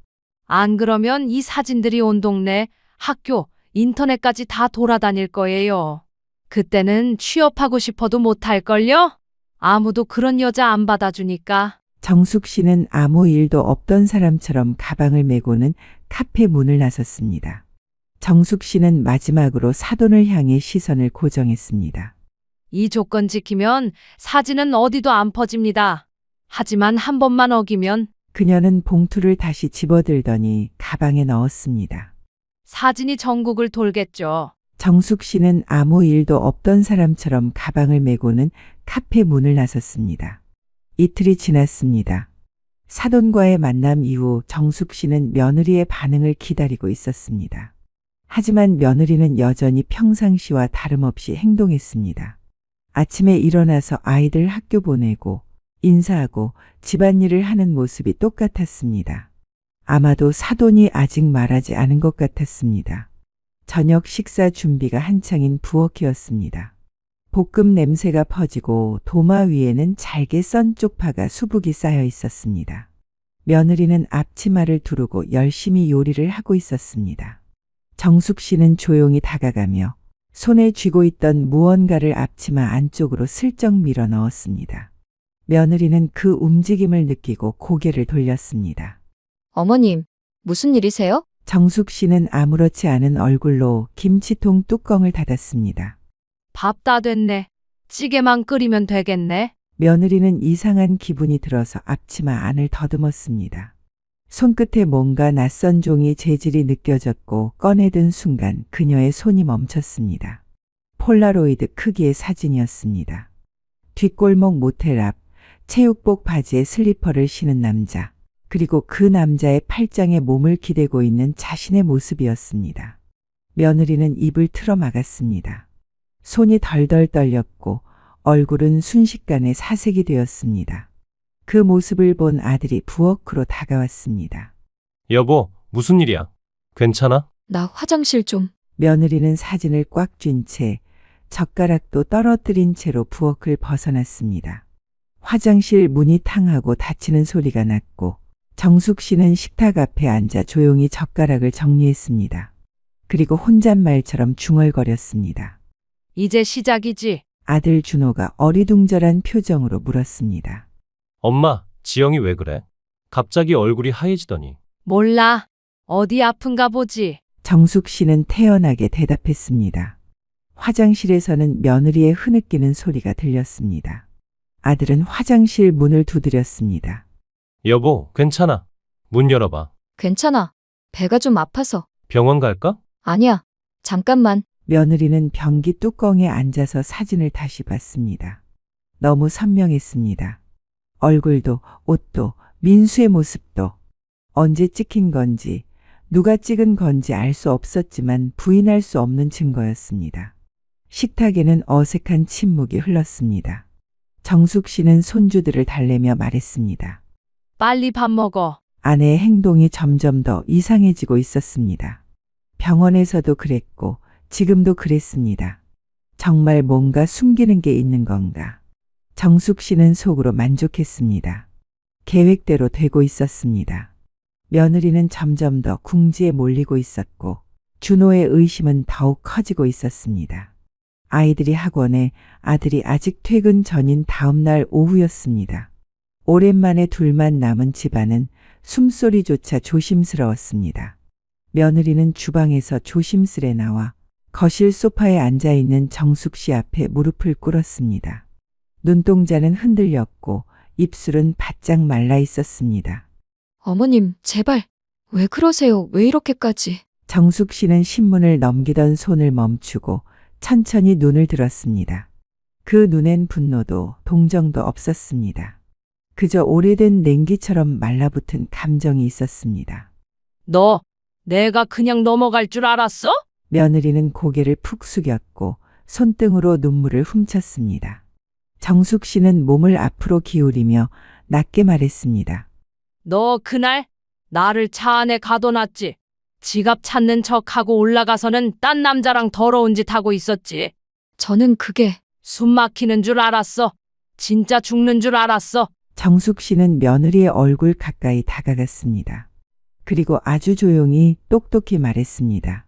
안 그러면 이 사진들이 온 동네, 학교, 인터넷까지 다 돌아다닐 거예요. 그때는 취업하고 싶어도 못할걸요? 아무도 그런 여자 안 받아주니까. 정숙 씨는 아무 일도 없던 사람처럼 가방을 메고는 카페 문을 나섰습니다. 정숙 씨는 마지막으로 사돈을 향해 시선을 고정했습니다. 이 조건 지키면 사진은 어디도 안 퍼집니다. 하지만 한 번만 어기면 그녀는 봉투를 다시 집어들더니 가방에 넣었습니다. 사진이 전국을 돌겠죠. 정숙 씨는 아무 일도 없던 사람처럼 가방을 메고는 카페 문을 나섰습니다. 이틀이 지났습니다. 사돈과의 만남 이후 정숙 씨는 며느리의 반응을 기다리고 있었습니다. 하지만 며느리는 여전히 평상시와 다름없이 행동했습니다. 아침에 일어나서 아이들 학교 보내고 인사하고 집안일을 하는 모습이 똑같았습니다. 아마도 사돈이 아직 말하지 않은 것 같았습니다. 저녁 식사 준비가 한창인 부엌이었습니다. 볶음 냄새가 퍼지고 도마 위에는 잘게 썬 쪽파가 수북이 쌓여 있었습니다. 며느리는 앞치마를 두르고 열심히 요리를 하고 있었습니다. 정숙 씨는 조용히 다가가며 손에 쥐고 있던 무언가를 앞치마 안쪽으로 슬쩍 밀어 넣었습니다. 며느리는 그 움직임을 느끼고 고개를 돌렸습니다. 어머님, 무슨 일이세요? 정숙 씨는 아무렇지 않은 얼굴로 김치통 뚜껑을 닫았습니다. 밥 다 됐네. 찌개만 끓이면 되겠네. 며느리는 이상한 기분이 들어서 앞치마 안을 더듬었습니다. 손끝에 뭔가 낯선 종이 재질이 느껴졌고 꺼내든 순간 그녀의 손이 멈췄습니다. 폴라로이드 크기의 사진이었습니다. 뒷골목 모텔 앞 체육복 바지에 슬리퍼를 신은 남자, 그리고 그 남자의 팔짱에 몸을 기대고 있는 자신의 모습이었습니다. 며느리는 입을 틀어 막았습니다. 손이 덜덜 떨렸고 얼굴은 순식간에 사색이 되었습니다. 그 모습을 본 아들이 부엌으로 다가왔습니다. 여보, 무슨 일이야? 괜찮아? 나 화장실 좀. 며느리는 사진을 꽉 쥔 채 젓가락도 떨어뜨린 채로 부엌을 벗어났습니다. 화장실 문이 탕하고 닫히는 소리가 났고 정숙 씨는 식탁 앞에 앉아 조용히 젓가락을 정리했습니다. 그리고 혼잣말처럼 중얼거렸습니다. 이제 시작이지. 아들 준호가 어리둥절한 표정으로 물었습니다. 엄마, 지영이 왜 그래? 갑자기 얼굴이 하얘지더니. 몰라. 어디 아픈가 보지. 정숙 씨는 태연하게 대답했습니다. 화장실에서는 며느리의 흐느끼는 소리가 들렸습니다. 아들은 화장실 문을 두드렸습니다. 여보, 괜찮아. 문 열어봐. 괜찮아. 배가 좀 아파서. 병원 갈까? 아니야. 잠깐만. 며느리는 변기 뚜껑에 앉아서 사진을 다시 봤습니다. 너무 선명했습니다. 얼굴도 옷도 민수의 모습도 언제 찍힌 건지 누가 찍은 건지 알 수 없었지만 부인할 수 없는 증거였습니다. 식탁에는 어색한 침묵이 흘렀습니다. 정숙 씨는 손주들을 달래며 말했습니다. 빨리 밥 먹어. 아내의 행동이 점점 더 이상해지고 있었습니다. 병원에서도 그랬고 지금도 그랬습니다. 정말 뭔가 숨기는 게 있는 건가? 정숙 씨는 속으로 만족했습니다. 계획대로 되고 있었습니다. 며느리는 점점 더 궁지에 몰리고 있었고 준호의 의심은 더욱 커지고 있었습니다. 아이들이 학원에, 아들이 아직 퇴근 전인 다음 날 오후였습니다. 오랜만에 둘만 남은 집안은 숨소리조차 조심스러웠습니다. 며느리는 주방에서 조심스레 나와 거실 소파에 앉아있는 정숙 씨 앞에 무릎을 꿇었습니다. 눈동자는 흔들렸고 입술은 바짝 말라 있었습니다. 어머님, 제발. 왜 그러세요? 왜 이렇게까지? 정숙 씨는 신문을 넘기던 손을 멈추고 천천히 눈을 들었습니다. 그 눈엔 분노도 동정도 없었습니다. 그저 오래된 냉기처럼 말라붙은 감정이 있었습니다. 너, 내가 그냥 넘어갈 줄 알았어? 며느리는 고개를 푹 숙였고 손등으로 눈물을 훔쳤습니다. 정숙 씨는 몸을 앞으로 기울이며 낮게 말했습니다. 너 그날 나를 차 안에 가둬놨지. 지갑 찾는 척하고 올라가서는 딴 남자랑 더러운 짓 하고 있었지. 저는 그게 숨 막히는 줄 알았어. 진짜 죽는 줄 알았어. 정숙 씨는 며느리의 얼굴 가까이 다가갔습니다. 그리고 아주 조용히 똑똑히 말했습니다.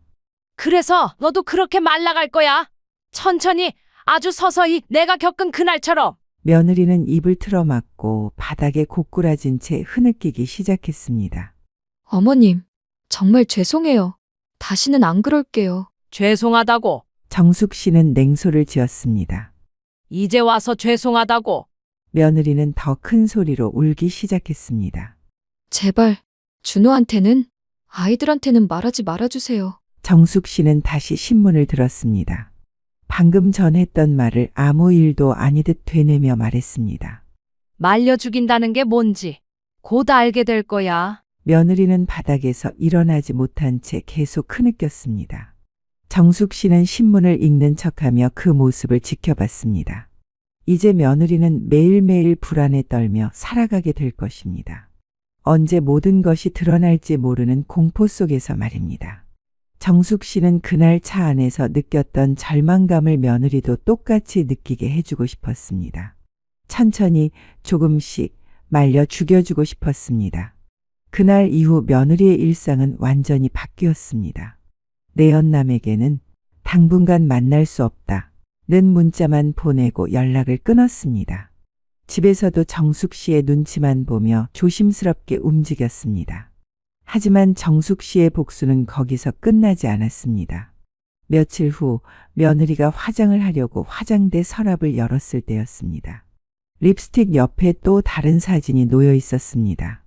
그래서 너도 그렇게 말라갈 거야. 천천히 아주 서서히 내가 겪은 그날처럼. 며느리는 입을 틀어막고 바닥에 고꾸라진 채 흐느끼기 시작했습니다. 어머님, 정말 죄송해요. 다시는 안 그럴게요. 죄송하다고. 정숙 씨는 냉소를 지었습니다. 이제 와서 죄송하다고. 며느리는 더 큰 소리로 울기 시작했습니다. 제발, 준호한테는, 아이들한테는 말하지 말아주세요. 정숙 씨는 다시 신문을 들었습니다. 방금 전 했던 말을 아무 일도 아니듯 되뇌며 말했습니다. 말려 죽인다는 게 뭔지 곧 알게 될 거야. 며느리는 바닥에서 일어나지 못한 채 계속 흐느꼈습니다. 정숙 씨는 신문을 읽는 척하며 그 모습을 지켜봤습니다. 이제 며느리는 매일매일 불안에 떨며 살아가게 될 것입니다. 언제 모든 것이 드러날지 모르는 공포 속에서 말입니다. 정숙 씨는 그날 차 안에서 느꼈던 절망감을 며느리도 똑같이 느끼게 해주고 싶었습니다. 천천히 조금씩 말려 죽여주고 싶었습니다. 그날 이후 며느리의 일상은 완전히 바뀌었습니다. 내연남에게는 당분간 만날 수 없다. 는 문자만 보내고 연락을 끊었습니다. 집에서도 정숙 씨의 눈치만 보며 조심스럽게 움직였습니다. 하지만 정숙 씨의 복수는 거기서 끝나지 않았습니다. 며칠 후 며느리가 화장을 하려고 화장대 서랍을 열었을 때였습니다. 립스틱 옆에 또 다른 사진이 놓여 있었습니다.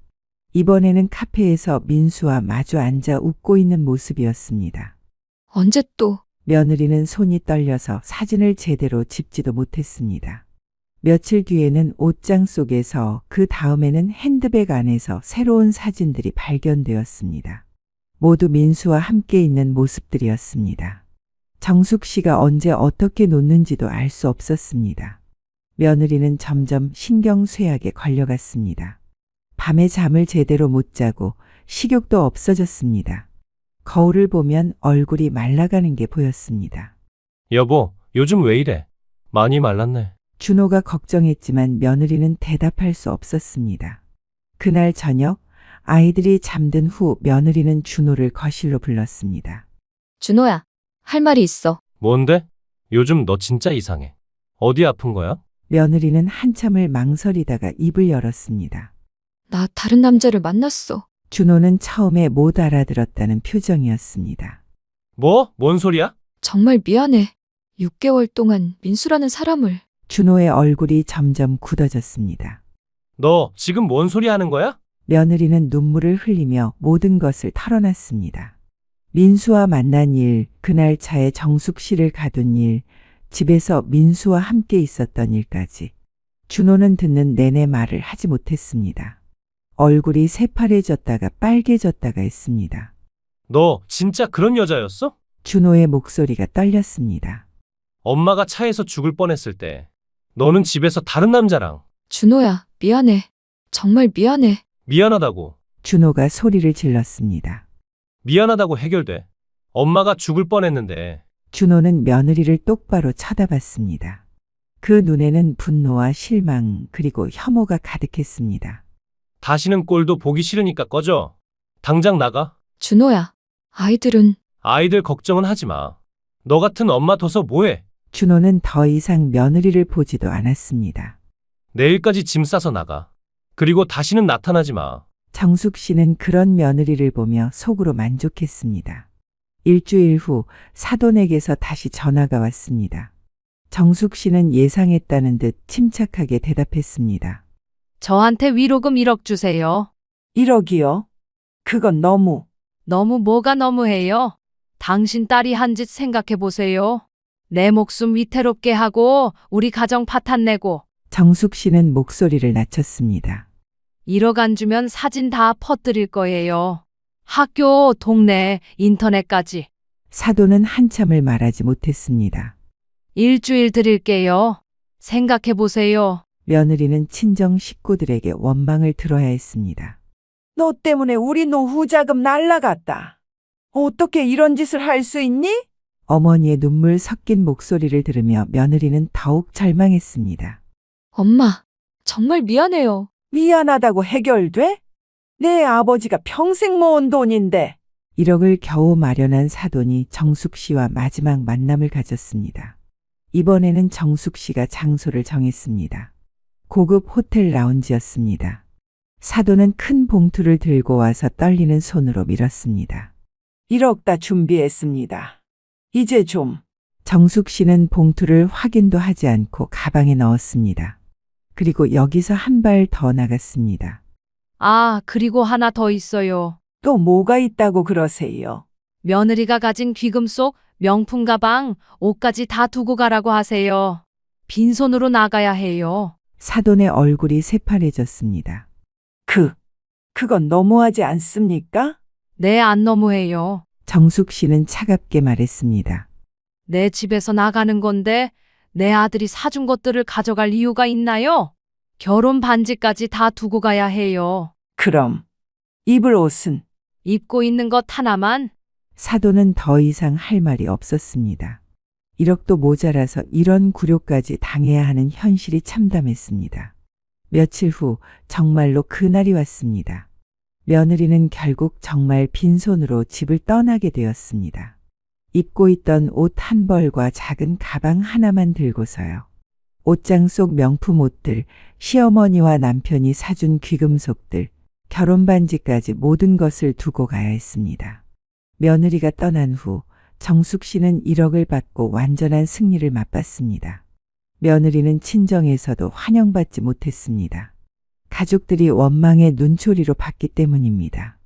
이번에는 카페에서 민수와 마주 앉아 웃고 있는 모습이었습니다. 언제 또? 며느리는 손이 떨려서 사진을 제대로 집지도 못했습니다. 며칠 뒤에는 옷장 속에서 그 다음에는 핸드백 안에서 새로운 사진들이 발견되었습니다. 모두 민수와 함께 있는 모습들이었습니다. 정숙 씨가 언제 어떻게 놓는지도 알 수 없었습니다. 며느리는 점점 신경쇠약에 걸려갔습니다. 밤에 잠을 제대로 못 자고 식욕도 없어졌습니다. 거울을 보면 얼굴이 말라가는 게 보였습니다. 여보, 요즘 왜 이래? 많이 말랐네. 준호가 걱정했지만 며느리는 대답할 수 없었습니다. 그날 저녁 아이들이 잠든 후 며느리는 준호를 거실로 불렀습니다. 준호야, 할 말이 있어. 뭔데? 요즘 너 진짜 이상해. 어디 아픈 거야? 며느리는 한참을 망설이다가 입을 열었습니다. 나 다른 남자를 만났어. 준호는 처음에 못 알아들었다는 표정이었습니다. 뭐? 뭔 소리야? 정말 미안해. 6개월 동안 민수라는 사람을. 준호의 얼굴이 점점 굳어졌습니다. 너 지금 뭔 소리 하는 거야? 며느리는 눈물을 흘리며 모든 것을 털어놨습니다. 민수와 만난 일, 그날 차에 정숙 씨를 가둔 일, 집에서 민수와 함께 있었던 일까지. 준호는 듣는 내내 말을 하지 못했습니다. 얼굴이 새파래졌다가 빨개졌다가 했습니다. 너 진짜 그런 여자였어? 준호의 목소리가 떨렸습니다. 엄마가 차에서 죽을 뻔했을 때 너는 집에서 다른 남자랑. 준호야, 미안해. 정말 미안해. 미안하다고. 준호가 소리를 질렀습니다. 미안하다고 해결돼. 엄마가 죽을 뻔했는데. 준호는 며느리를 똑바로 쳐다봤습니다. 그 눈에는 분노와 실망 그리고 혐오가 가득했습니다. 다시는 꼴도 보기 싫으니까 꺼져. 당장 나가. 준호야, 아이들은. 아이들 걱정은 하지 마. 너 같은 엄마 둬서 뭐해? 준호는 더 이상 며느리를 보지도 않았습니다. 내일까지 짐 싸서 나가. 그리고 다시는 나타나지 마. 정숙 씨는 그런 며느리를 보며 속으로 만족했습니다. 일주일 후 사돈에게서 다시 전화가 왔습니다. 정숙 씨는 예상했다는 듯 침착하게 대답했습니다. 저한테 위로금 1억 주세요. 1억이요? 그건 너무. 너무 뭐가 너무해요? 당신 딸이 한 짓 생각해 보세요. 내 목숨 위태롭게 하고 우리 가정 파탄 내고. 정숙 씨는 목소리를 낮췄습니다. 1억 안 주면 사진 다 퍼뜨릴 거예요. 학교, 동네, 인터넷까지. 사돈은 한참을 말하지 못했습니다. 일주일 드릴게요. 생각해 보세요. 며느리는 친정 식구들에게 원망을 들어야 했습니다. 너 때문에 우리 노후 자금 날라갔다. 어떻게 이런 짓을 할 수 있니? 어머니의 눈물 섞인 목소리를 들으며 며느리는 더욱 절망했습니다. 엄마, 정말 미안해요. 미안하다고 해결돼? 내 아버지가 평생 모은 돈인데. 1억을 겨우 마련한 사돈이 정숙 씨와 마지막 만남을 가졌습니다. 이번에는 정숙 씨가 장소를 정했습니다. 고급 호텔 라운지였습니다. 사돈은 큰 봉투를 들고 와서 떨리는 손으로 밀었습니다. 1억 다 준비했습니다. 이제 좀. 정숙 씨는 봉투를 확인도 하지 않고 가방에 넣었습니다. 그리고 여기서 한 발 더 나갔습니다. 아, 그리고 하나 더 있어요. 또 뭐가 있다고 그러세요? 며느리가 가진 귀금 속 명품 가방, 옷까지 다 두고 가라고 하세요. 빈손으로 나가야 해요. 사돈의 얼굴이 새파래졌습니다. 그건 너무하지 않습니까? 네, 안 너무해요. 정숙 씨는 차갑게 말했습니다. 내 집에서 나가는 건데 내 아들이 사준 것들을 가져갈 이유가 있나요? 결혼 반지까지 다 두고 가야 해요. 그럼 입을 옷은? 입고 있는 것 하나만. 사돈은 더 이상 할 말이 없었습니다. 1억도 모자라서 이런 굴욕까지 당해야 하는 현실이 참담했습니다. 며칠 후 정말로 그날이 왔습니다. 며느리는 결국 정말 빈손으로 집을 떠나게 되었습니다. 입고 있던 옷 한 벌과 작은 가방 하나만 들고서요. 옷장 속 명품 옷들, 시어머니와 남편이 사준 귀금속들, 결혼 반지까지 모든 것을 두고 가야 했습니다. 며느리가 떠난 후 정숙 씨는 1억을 받고 완전한 승리를 맛봤습니다. 며느리는 친정에서도 환영받지 못했습니다. 가족들이 원망의 눈초리로 봤기 때문입니다.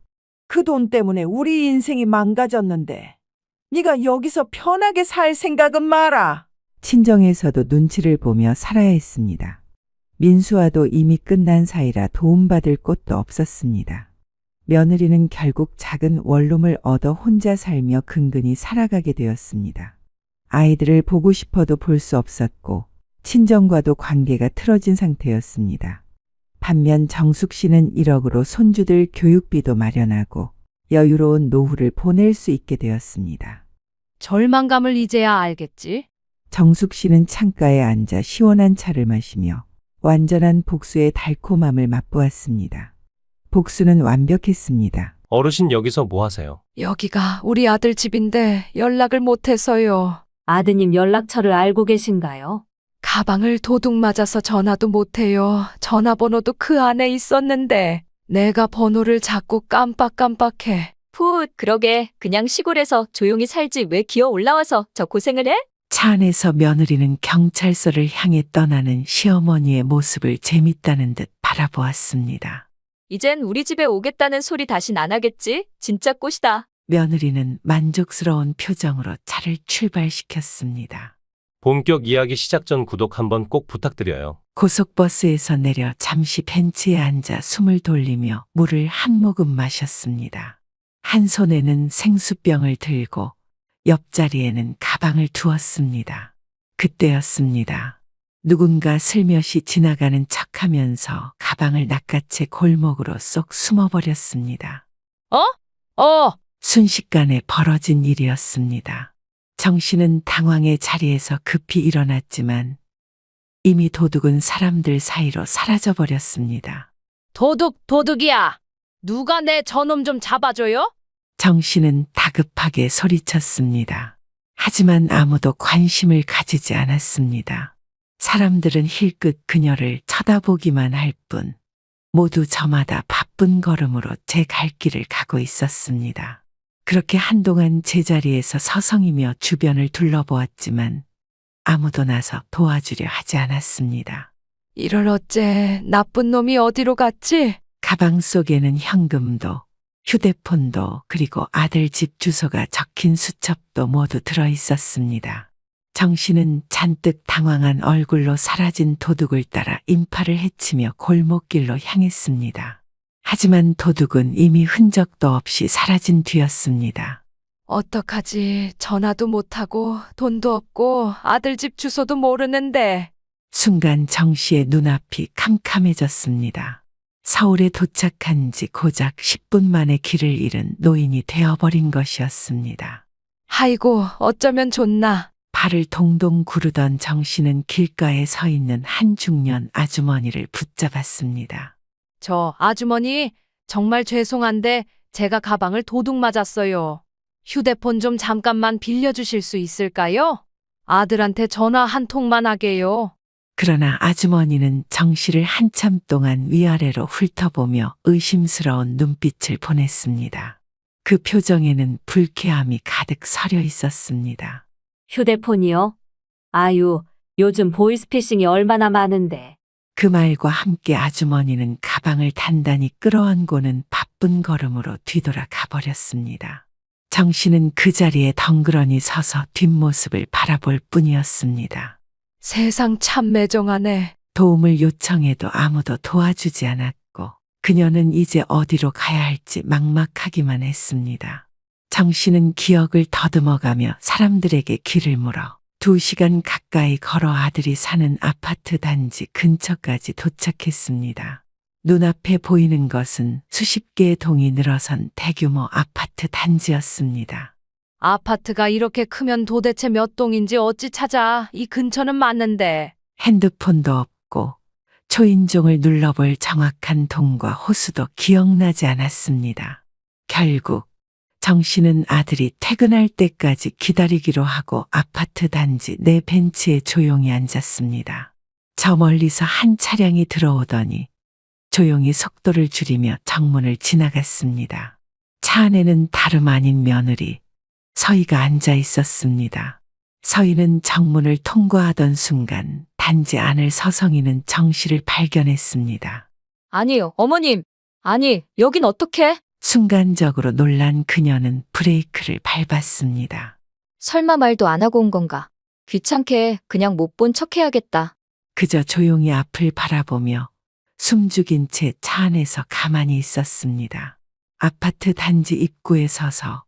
그 돈 때문에 우리 인생이 망가졌는데 네가 여기서 편하게 살 생각은 마라. 친정에서도 눈치를 보며 살아야 했습니다. 민수와도 이미 끝난 사이라 도움받을 곳도 없었습니다. 며느리는 결국 작은 원룸을 얻어 혼자 살며 근근히 살아가게 되었습니다. 아이들을 보고 싶어도 볼 수 없었고 친정과도 관계가 틀어진 상태였습니다. 반면 정숙 씨는 1억으로 손주들 교육비도 마련하고 여유로운 노후를 보낼 수 있게 되었습니다. 절망감을 이제야 알겠지? 정숙 씨는 창가에 앉아 시원한 차를 마시며 완전한 복수의 달콤함을 맛보았습니다. 복수는 완벽했습니다. 어르신 여기서 뭐 하세요? 여기가 우리 아들 집인데 연락을 못해서요. 아드님 연락처를 알고 계신가요? 가방을 도둑 맞아서 전화도 못해요. 전화번호도 그 안에 있었는데 내가 번호를 자꾸 깜빡깜빡해. 풋, 그러게. 그냥 시골에서 조용히 살지 왜 기어 올라와서 저 고생을 해? 차 안에서 며느리는 경찰서를 향해 떠나는 시어머니의 모습을 재밌다는 듯 바라보았습니다. 이젠 우리 집에 오겠다는 소리 다신 안 하겠지? 진짜 꽃이다. 며느리는 만족스러운 표정으로 차를 출발시켰습니다. 본격 이야기 시작 전 구독 한번 꼭 부탁드려요. 고속버스에서 내려 잠시 벤치에 앉아 숨을 돌리며 물을 한 모금 마셨습니다. 한 손에는 생수병을 들고 옆자리에는 가방을 두었습니다. 그때였습니다. 누군가 슬며시 지나가는 척하면서 가방을 낚아채 골목으로 쏙 숨어버렸습니다. 순식간에 벌어진 일이었습니다. 정 씨는 당황의 자리에서 급히 일어났지만 이미 도둑은 사람들 사이로 사라져버렸습니다. 도둑이야. 누가 내 저놈 좀 잡아줘요? 정 씨는 다급하게 소리쳤습니다. 하지만 아무도 관심을 가지지 않았습니다. 사람들은 힐끗 그녀를 쳐다보기만 할 뿐 모두 저마다 바쁜 걸음으로 제 갈 길을 가고 있었습니다. 그렇게 한동안 제자리에서 서성이며 주변을 둘러보았지만 아무도 나서 도와주려 하지 않았습니다. 이럴 어째 나쁜 놈이 어디로 갔지? 가방 속에는 현금도 휴대폰도 그리고 아들 집 주소가 적힌 수첩도 모두 들어 있었습니다. 정 씨는 잔뜩 당황한 얼굴로 사라진 도둑을 따라 인파를 헤치며 골목길로 향했습니다. 하지만 도둑은 이미 흔적도 없이 사라진 뒤였습니다. 어떡하지? 전화도 못하고 돈도 없고 아들 집 주소도 모르는데. 순간 정 씨의 눈앞이 캄캄해졌습니다. 서울에 도착한 지 고작 10분 만에 길을 잃은 노인이 되어버린 것이었습니다. 아이고, 어쩌면 좋나. 발을 동동 구르던 정 씨는 길가에 서 있는 한 중년 아주머니를 붙잡았습니다. 저 아주머니, 정말 죄송한데 제가 가방을 도둑 맞았어요. 휴대폰 좀 잠깐만 빌려주실 수 있을까요? 아들한테 전화 한 통만 하게요. 그러나 아주머니는 정 씨를 한참 동안 위아래로 훑어보며 의심스러운 눈빛을 보냈습니다. 그 표정에는 불쾌함이 가득 서려 있었습니다. 휴대폰이요? 아유, 요즘 보이스피싱이 얼마나 많은데. 그 말과 함께 아주머니는 가방을 단단히 끌어안고는 바쁜 걸음으로 뒤돌아 가버렸습니다. 정 씨는 그 자리에 덩그러니 서서 뒷모습을 바라볼 뿐이었습니다. 세상 참 매정하네. 도움을 요청해도 아무도 도와주지 않았고 그녀는 이제 어디로 가야 할지 막막하기만 했습니다. 정 씨는 기억을 더듬어가며 사람들에게 길을 물어 2시간 가까이 걸어 아들이 사는 아파트 단지 근처까지 도착했습니다. 눈앞에 보이는 것은 수십 개의 동이 늘어선 대규모 아파트 단지였습니다. 아파트가 이렇게 크면 도대체 몇 동인지 어찌 찾아. 이 근처는 맞는데. 핸드폰도 없고 초인종을 눌러볼 정확한 동과 호수도 기억나지 않았습니다. 결국 정 씨는 아들이 퇴근할 때까지 기다리기로 하고 아파트 단지 내 벤치에 조용히 앉았습니다. 저 멀리서 한 차량이 들어오더니 조용히 속도를 줄이며 정문을 지나갔습니다. 차 안에는 다름 아닌 며느리 서희가 앉아 있었습니다. 서희는 정문을 통과하던 순간 단지 안을 서성이는 정씨를 발견했습니다. 아니요, 어머님. 아니, 여긴 어떻게? 순간적으로 놀란 그녀는 브레이크를 밟았습니다. 설마 말도 안 하고 온 건가? 귀찮게 그냥 못 본 척 해야겠다. 그저 조용히 앞을 바라보며 숨죽인 채 차 안에서 가만히 있었습니다. 아파트 단지 입구에 서서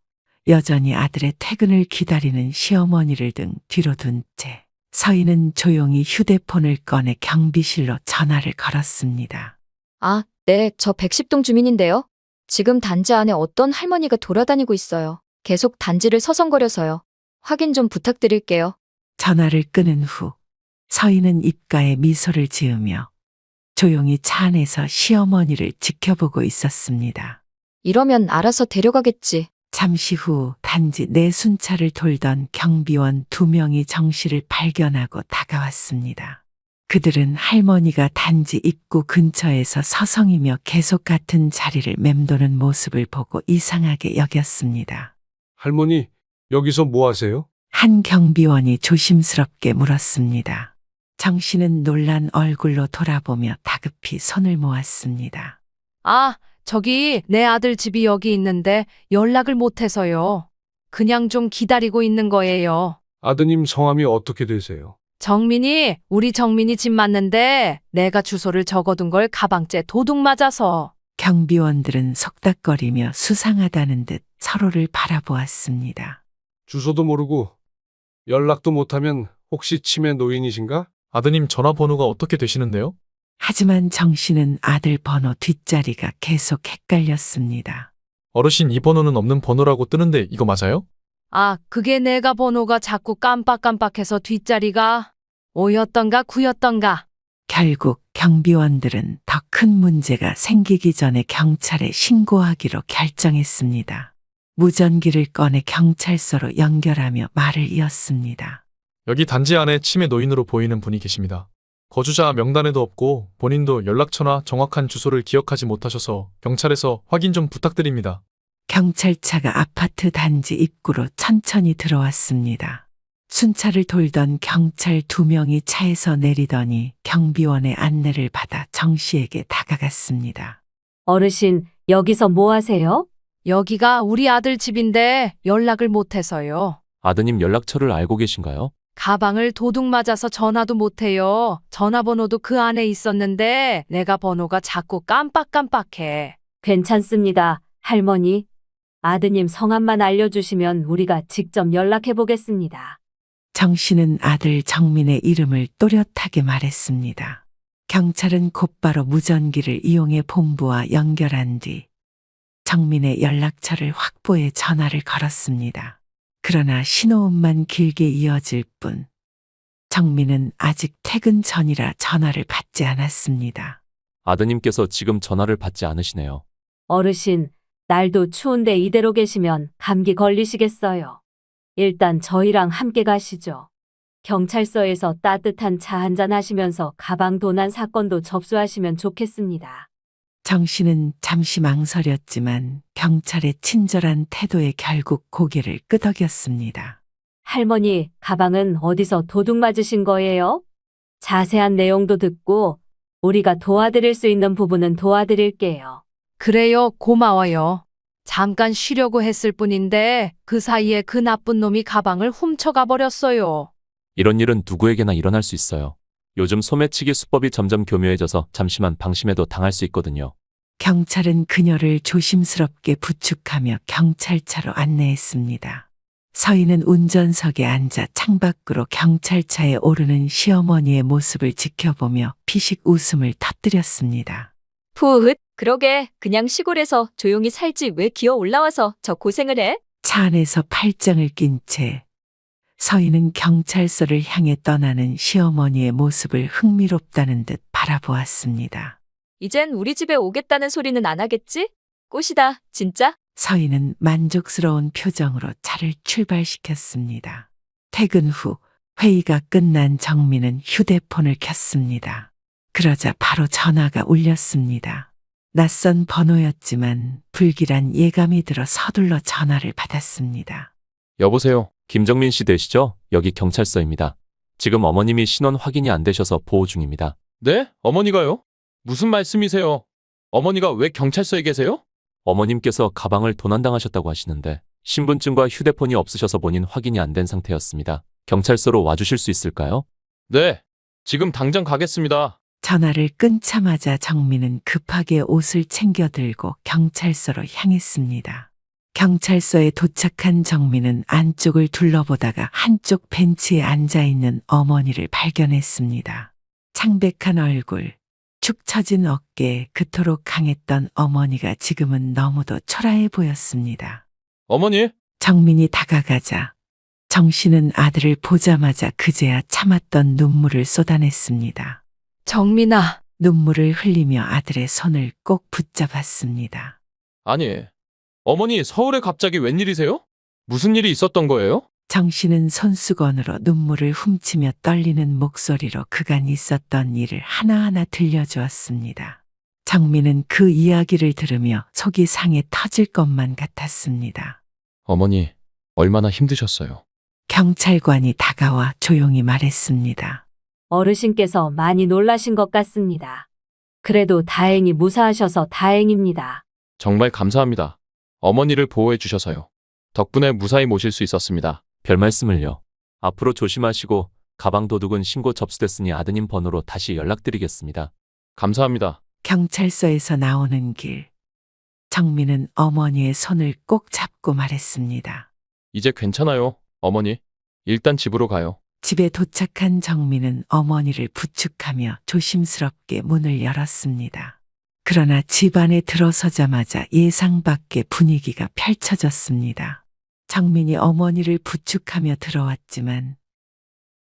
여전히 아들의 퇴근을 기다리는 시어머니를 등 뒤로 둔 채 서인은 조용히 휴대폰을 꺼내 경비실로 전화를 걸었습니다. 아, 네, 저 110동 주민인데요. 지금 단지 안에 어떤 할머니가 돌아다니고 있어요. 계속 단지를 서성거려서요. 확인 좀 부탁드릴게요. 전화를 끊은 후 서인은 입가에 미소를 지으며 조용히 차 안에서 시어머니를 지켜보고 있었습니다. 이러면 알아서 데려가겠지. 잠시 후 단지 내순찰을 돌던 경비원 2명이 정씨를 발견하고 다가왔습니다. 그들은 할머니가 단지 입구 근처에서 서성이며 계속 같은 자리를 맴도는 모습을 보고 이상하게 여겼습니다. 할머니, 여기서 뭐 하세요? 한 경비원이 조심스럽게 물었습니다. 정씨는 놀란 얼굴로 돌아보며 다급히 손을 모았습니다. 아, 저기 내 아들 집이 여기 있는데 연락을 못해서요. 그냥 좀 기다리고 있는 거예요. 아드님 성함이 어떻게 되세요? 우리 정민이 집 맞는데 내가 주소를 적어둔 걸 가방째 도둑 맞아서. 경비원들은 속닥거리며 수상하다는 듯 서로를 바라보았습니다. 주소도 모르고 연락도 못하면 혹시 치매 노인이신가? 아드님 전화번호가 어떻게 되시는데요? 하지만 정씨는 아들 번호 뒷자리가 계속 헷갈렸습니다. 어르신 이 번호는 없는 번호라고 뜨는데 이거 맞아요? 아, 그게 내가 번호가 자꾸 깜빡깜빡해서 뒷자리가 오였던가 구였던가. 결국 경비원들은 더 큰 문제가 생기기 전에 경찰에 신고하기로 결정했습니다. 무전기를 꺼내 경찰서로 연결하며 말을 이었습니다. 여기 단지 안에 치매 노인으로 보이는 분이 계십니다. 거주자 명단에도 없고 본인도 연락처나 정확한 주소를 기억하지 못하셔서 경찰에서 확인 좀 부탁드립니다. 경찰차가 아파트 단지 입구로 천천히 들어왔습니다. 순찰을 돌던 경찰 2명이 차에서 내리더니 경비원의 안내를 받아 정씨에게 다가갔습니다. 어르신, 여기서 뭐 하세요? 여기가 우리 아들 집인데 연락을 못해서요. 아드님 연락처를 알고 계신가요? 가방을 도둑 맞아서 전화도 못해요. 전화번호도 그 안에 있었는데 내가 번호가 자꾸 깜빡깜빡해. 괜찮습니다, 할머니. 아드님 성함만 알려주시면 우리가 직접 연락해 보겠습니다. 정씨는 아들 정민의 이름을 또렷하게 말했습니다. 경찰은 곧바로 무전기를 이용해 본부와 연결한 뒤 정민의 연락처를 확보해 전화를 걸었습니다. 그러나 신호음만 길게 이어질 뿐 정민은 아직 퇴근 전이라 전화를 받지 않았습니다. 아드님께서 지금 전화를 받지 않으시네요. 어르신, 날도 추운데 이대로 계시면 감기 걸리시겠어요. 일단 저희랑 함께 가시죠. 경찰서에서 따뜻한 차 한잔 하시면서 가방 도난 사건도 접수하시면 좋겠습니다. 정씨는 잠시 망설였지만 경찰의 친절한 태도에 결국 고개를 끄덕였습니다. 할머니, 가방은 어디서 도둑 맞으신 거예요? 자세한 내용도 듣고 우리가 도와드릴 수 있는 부분은 도와드릴게요. 그래요, 고마워요. 잠깐 쉬려고 했을 뿐인데 그 사이에 그 나쁜 놈이 가방을 훔쳐가 버렸어요. 이런 일은 누구에게나 일어날 수 있어요. 요즘 소매치기 수법이 점점 교묘해져서 잠시만 방심해도 당할 수 있거든요. 경찰은 그녀를 조심스럽게 부축하며 경찰차로 안내했습니다. 서인은 운전석에 앉아 창밖으로 경찰차에 오르는 시어머니의 모습을 지켜보며 피식 웃음을 터뜨렸습니다. 푸릇, 그러게 그냥 시골에서 조용히 살지 왜 기어 올라와서 저 고생을 해? 차 안에서 팔짱을 낀 채 서인은 경찰서를 향해 떠나는 시어머니의 모습을 흥미롭다는 듯 바라보았습니다. 이젠 우리 집에 오겠다는 소리는 안 하겠지? 꽃이다, 진짜? 서인은 만족스러운 표정으로 차를 출발시켰습니다. 퇴근 후 회의가 끝난 정민은 휴대폰을 켰습니다. 그러자 바로 전화가 울렸습니다. 낯선 번호였지만 불길한 예감이 들어 서둘러 전화를 받았습니다. 여보세요. 김정민 씨 되시죠? 여기 경찰서입니다. 지금 어머님이 신원 확인이 안 되셔서 보호 중입니다. 네? 어머니가요? 무슨 말씀이세요? 어머니가 왜 경찰서에 계세요? 어머님께서 가방을 도난당하셨다고 하시는데 신분증과 휴대폰이 없으셔서 본인 확인이 안 된 상태였습니다. 경찰서로 와주실 수 있을까요? 네. 지금 당장 가겠습니다. 전화를 끊자마자 정민은 급하게 옷을 챙겨 들고 경찰서로 향했습니다. 경찰서에 도착한 정민은 안쪽을 둘러보다가 한쪽 벤치에 앉아있는 어머니를 발견했습니다. 창백한 얼굴, 축 처진 어깨에 그토록 강했던 어머니가 지금은 너무도 초라해 보였습니다. 어머니? 정민이 다가가자 정씨는 아들을 보자마자 그제야 참았던 눈물을 쏟아냈습니다. 정민아, 눈물을 흘리며 아들의 손을 꼭 붙잡았습니다. 아니, 어머니 서울에 갑자기 웬일이세요? 무슨 일이 있었던 거예요? 정씨는 손수건으로 눈물을 훔치며 떨리는 목소리로 그간 있었던 일을 하나하나 들려주었습니다. 정민은 그 이야기를 들으며 속이 상해 터질 것만 같았습니다. 어머니, 얼마나 힘드셨어요? 경찰관이 다가와 조용히 말했습니다. 어르신께서 많이 놀라신 것 같습니다. 그래도 다행히 무사하셔서 다행입니다. 정말 감사합니다. 어머니를 보호해 주셔서요. 덕분에 무사히 모실 수 있었습니다. 별 말씀을요. 앞으로 조심하시고 가방 도둑은 신고 접수됐으니 아드님 번호로 다시 연락드리겠습니다. 감사합니다. 경찰서에서 나오는 길, 정민은 어머니의 손을 꼭 잡고 말했습니다. 이제 괜찮아요, 어머니. 일단 집으로 가요. 집에 도착한 정민은 어머니를 부축하며 조심스럽게 문을 열었습니다. 그러나 집 안에 들어서자마자 예상 밖의 분위기가 펼쳐졌습니다. 정민이 어머니를 부축하며 들어왔지만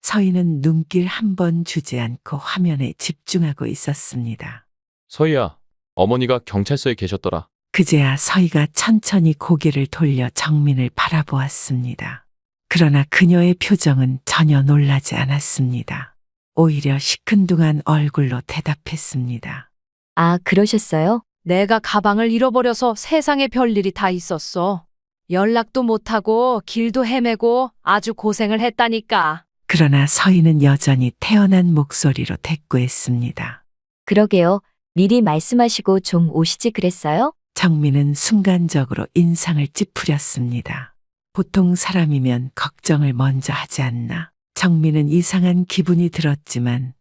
서희는 눈길 한 번 주지 않고 화면에 집중하고 있었습니다. 서희야, 어머니가 경찰서에 계셨더라. 그제야 서희가 천천히 고개를 돌려 정민을 바라보았습니다. 그러나 그녀의 표정은 전혀 놀라지 않았습니다. 오히려 시큰둥한 얼굴로 대답했습니다. 아, 그러셨어요? 내가 가방을 잃어버려서 세상에 별일이 다 있었어. 연락도 못하고 길도 헤매고 아주 고생을 했다니까. 그러나 서희는 여전히 태연한 목소리로 대꾸했습니다. 그러게요. 미리 말씀하시고 좀 오시지 그랬어요? 정민은 순간적으로 인상을 찌푸렸습니다. 보통 사람이면 걱정을 먼저 하지 않나. 정민은 이상한 기분이 들었지만